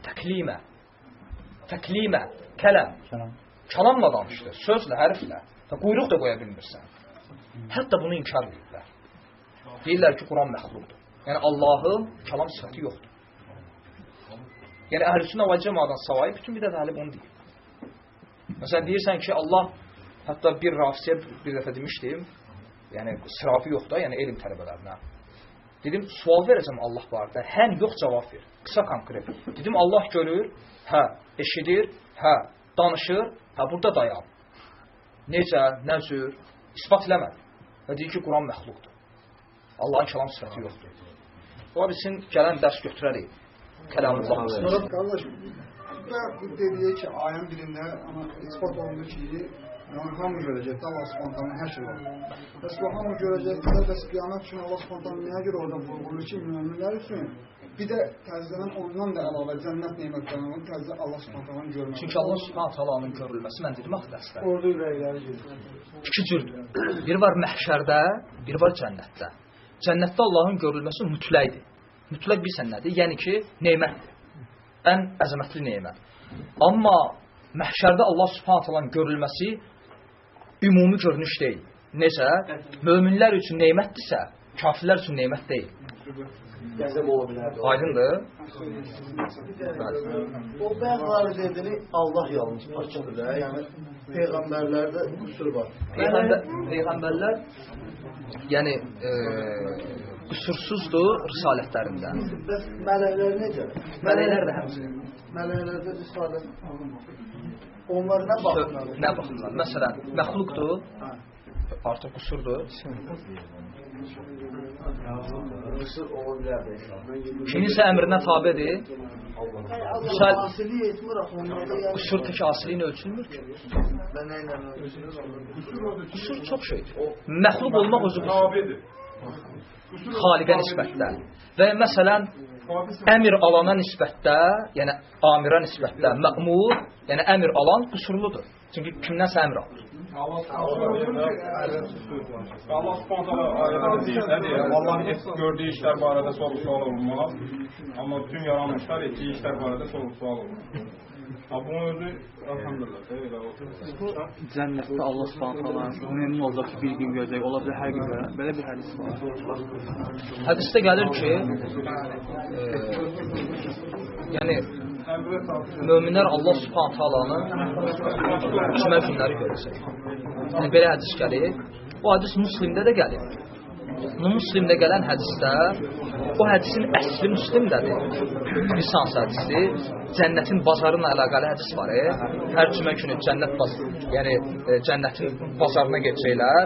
təklimə. Təklimə, kələm. Kəlamla danışdı, sözlə, hərflə. Quyruq da qoya bilmirsən. Hətta bunu inkar edirlər. Deyirlər ki, Quran məxluqdur. Yəni Allahın kəlam sifəti yoxdur. Yəni Əhl-i-Sünnə və Cəmaədən savayı bütün bir də talib onu deyir. Məsələn, deyirsən ki, Allah, hətta bir rafisiyə bir dəfə demişdim, yəni sırafı yoxdur, yəni elm tələbələrinə. Dedim, sual verəcəm Allah barədə, hən yox cavab ver, qısa konkret. Dedim, Allah görür, hə, eşidir, hə, danışır, hə, burada dayan. Necə, nə cür, ispat eləmədi. Və deyir ki, Quran məxluqdur. Allahın kəlam sifəti yoxdur. O bilsin, gələn dərs götürərik. Kəlamullah. Qardaş, bu dediyi ki, ayın birində ispat olundu ki, yəni hamı görəcəkdir, Allah Subhanahu hər şey var. Bəs bu hamı görəcəkdir, bəs qiyamət üçün Allah Subhanahu nəyə görə orada vurğulur ki, möminlər üçün bir də təzədən ondan da əlavə cənnət nemətlərini təzə Allah Subhanahu görməsi. Çünki Allah Subhanahu görülməsi mən dedim axı dərsdə. Orada ürəkləri gedir. İki cürdür. Biri var məhşərdə, biri var cənnətdə. Cənnətdə Allahın görülməsi mütləqdir. Mütləq bilsən nədir? Yəni ki, nemətdir. Ən əzəmətli nemət. Amma məhşərdə Allah Subhanahu görülməsi ümumi görünüş deyil. Necə? Möminlər üçün nemətdirsə, kafirlər üçün nemət deyil. Qəzəb ola bilər. Aydındır? O bəğalı dedini Allah yalnız açıqdır da. Yəni peyğəmbərlərdə qüsur var. Peyğəmbərlər yəni qüsursuzdur risalətlərində. Bəs mələklər necə? Mələklər də həmçinin. Mələklərdə risalət onlar nə baxımlar? Nə baxımlar? Məsələn, məxluqdur. Artıq qüsurdur. Qüsur ola bilər də. Kiminsə əmrinə tabedir. Asili etmir onlarda yəni. Qüsur tək asili ilə ölçülmür ki. Mən nə ilə ölçülür? Qüsur çox şeydir. Məxluq olmaq özü qüsurdur. Xaliqə nisbətdə. Və məsələn, əmir alana nisbətdə, yəni amirə nisbətdə mə'mur, yəni əmir alan qüsurludur. Çünki kimdənsə əmr alır. Allah Subhanahu ayədə deyir, nə deyir? Allahın gördüyü işlər barədə sorğu-sual olunmaz. Amma bütün yaranmışlar etdiyi işlər barədə sorğu-sual olunmaz. Bunun özü elhamdülillah elə olsun. Cənnətdə Allah Subhanahu məmnun olacaq ki, bir gün görəcək. Ola bilər hər gün görə. Belə bir hədis var. Hədisdə gəlir ki, yəni möminlər Allah Subhanahu cümə günləri görəcək. Yəni belə hədis gəlir. O hədis Müslimdə də gəlir. Müslimdə gələn hədisdə o hədisin əsli Müslimdədir. Lisans hədisi, cənnətin bazarı ilə əlaqəli hədis var. Hər cümə günü cənnət yəni cənnətin bazarına gedəcəklər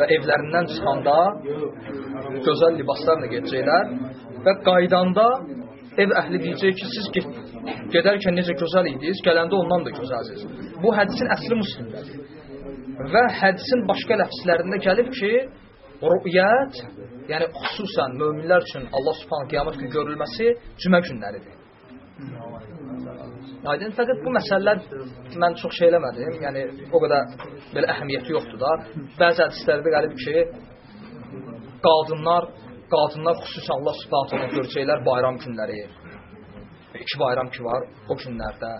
və evlərindən çıxanda gözəl libaslarla gedəcəklər və qaydanda ev əhli deyəcək ki, siz gedərkən necə gözəl idiniz, gələndə ondan da gözəlsiniz. Bu hədisin əsli Müslimdədir. Və hədisin başqa ləfslərində gəlib ki, rü'yət, yəni xüsusən möminlər üçün Allah Subhanahu qiyamət günü görülməsi cümə günləridir. Aydın, fəqət bu məsələlər mən çox şey eləmədim, yəni o qədər belə əhəmiyyəti yoxdur da. Bəzi hədislərdə gəlib ki, qadınlar xüsusən Allah Subhanahu görəcəklər bayram günləri. 2 bayram ki var o günlərdə.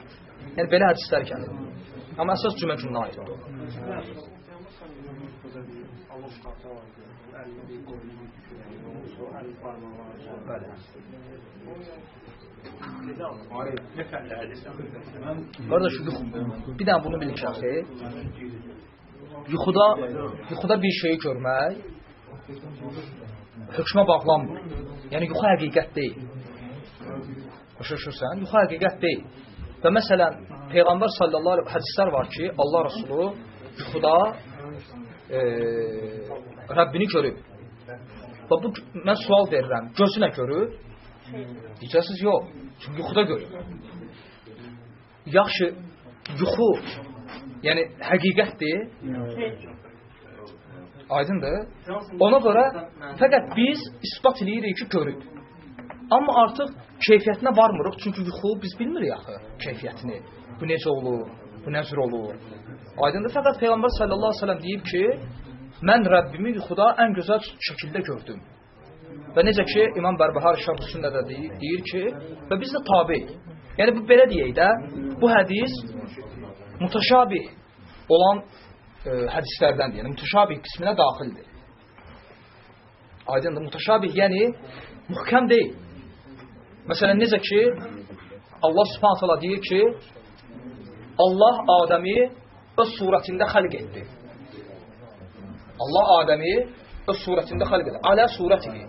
Yəni belə hədislər gəlir. Amma əsas cümə gününə aiddir. Qardaş, bir dənə bunu bilin ki, yuxuda bir şeyi görmək hökmə bağlanmır. Yəni yuxu həqiqət deyil. Başa düşürsən? Yuxu həqiqət deyil. Və məsələn, Peyğəmbər sallallahu aleyhi hədislər var ki, Allah Rasulü yuxuda Rəbbini görüb. Və bu, mən sual verirəm, gözünə görüb? Deyəcəksiniz, yox, çünki yuxuda görüb. Yaxşı, yuxu, yəni həqiqətdir. Aydındır. Ona görə fəqət biz isbat edirik ki, görüb. Amma artıq keyfiyyətinə varmırıq, çünki yuxu biz bilmirik axı keyfiyyətini. Bu necə olur, bu nə cür olur. Aydındır. Fəqət Peyğəmbər sallallahu aleyhi ve sellem deyib ki, mən Rəbbimi yuxuda ən gözəl şəkildə gördüm. Və necə ki, İmam Bərbəhar Şərh-ü Sünnədə deyir ki, və biz də tabeyik. Yəni, bu belə deyək də, bu hədis mutaşabih olan hədislərdəndir. Yəni, mutaşabih qisminə daxildir. Aydındır. Mutaşabih, yəni, mühkəm deyil. Məsələn, necə ki, Allah subhanahu ta'ala deyir ki, Allah Adəmi öz surətində xəlq etdi. Allah Adəmi öz surətində xəlq etdi. Alə surətihi.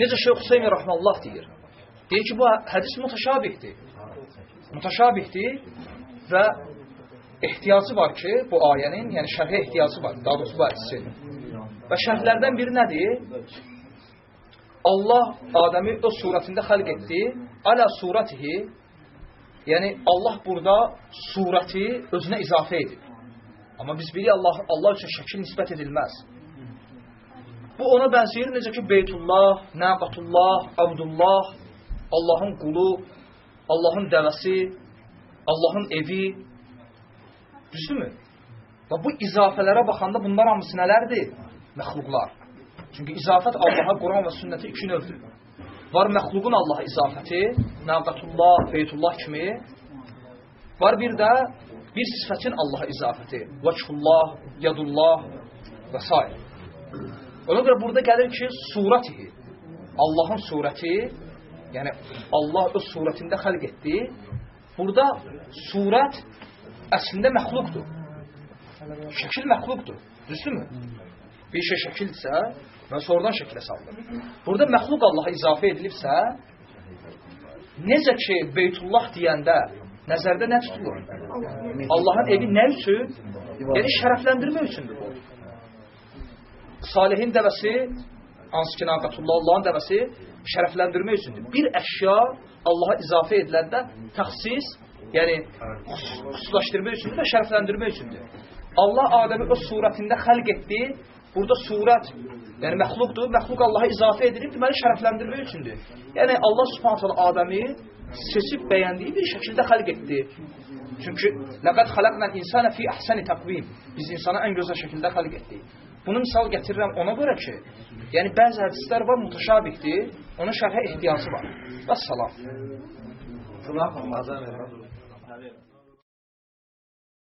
Necə Şeyx Hüseyin Rəhməllah deyir. Deyir ki, bu hədis mutaşabihdir. Mutaşabihdir və ehtiyacı var ki, bu ayənin, yəni şərhə ehtiyacı var. Daha doğrusu bu hədisin. Və şərhlərdən biri nədir? Allah Adəmi öz surətində xəlq etdi. Alə surətihi. Yəni, Allah burada surəti özünə izafə edib. Amma biz bilirik, Allah üçün şəkil nisbət edilməz. Bu ona bənzəyir, necə ki, Beytullah, Nəqatullah, Abdullah, Allahın qulu, Allahın dəvəsi, Allahın evi. Düzdürmü? Və bu izafələrə baxanda bunlar hamısı nələrdir? Məxluqlar. Çünki izafət Allaha Quran və sünnəti iki növdür. Var məxluqun Allaha izafəti, Nəqatullah, Beytullah kimi. Var bir də bir sifətin Allaha izafəti, Vəchullah, Yadullah və s. Ona görə burada gəlir ki, surətihi, Allahın surəti, yəni Allah öz surətində xəlq etdi. Burada surət əslində məxluqdur. Şəkil məxluqdur. Düzdürmü? Bir şey şəkildirsə, mən sonradan şəkilə saldım. Burada məxluq Allaha izafə edilibsə, necə ki, Beytullah deyəndə nəzərdə nə tutulur? Allahın evi nə üçün? Yəni, şərəfləndirmək üçündür bu. Salihin dəvəsi, hansı ki, Nəqatullah, Allahın dəvəsi şərəfləndirmək üçündür. Bir əşya Allaha izafə ediləndə təxsis, yəni xüsusiləşdirmək üçündür və şərəfləndirmək üçündür. Allah Adəmi öz surətində xəlq etdi. Burada surət, yəni məxluqdur. Məxluq Allaha izafə edilib, deməli şərəfləndirmək üçündür. Yəni Allah Subhanahu taala Adəmi seçib bəyəndiyi bir şəkildə xəlq etdi. Çünki laqad xalaqnal insana fi ahsani taqvim. Biz insanı ən gözəl şəkildə xəlq etdik. Bunu misal gətirirəm ona görə ki, yəni bəzi hədislər var mutaşabihdir, onun şərhə ehtiyacı var. Vəssalam.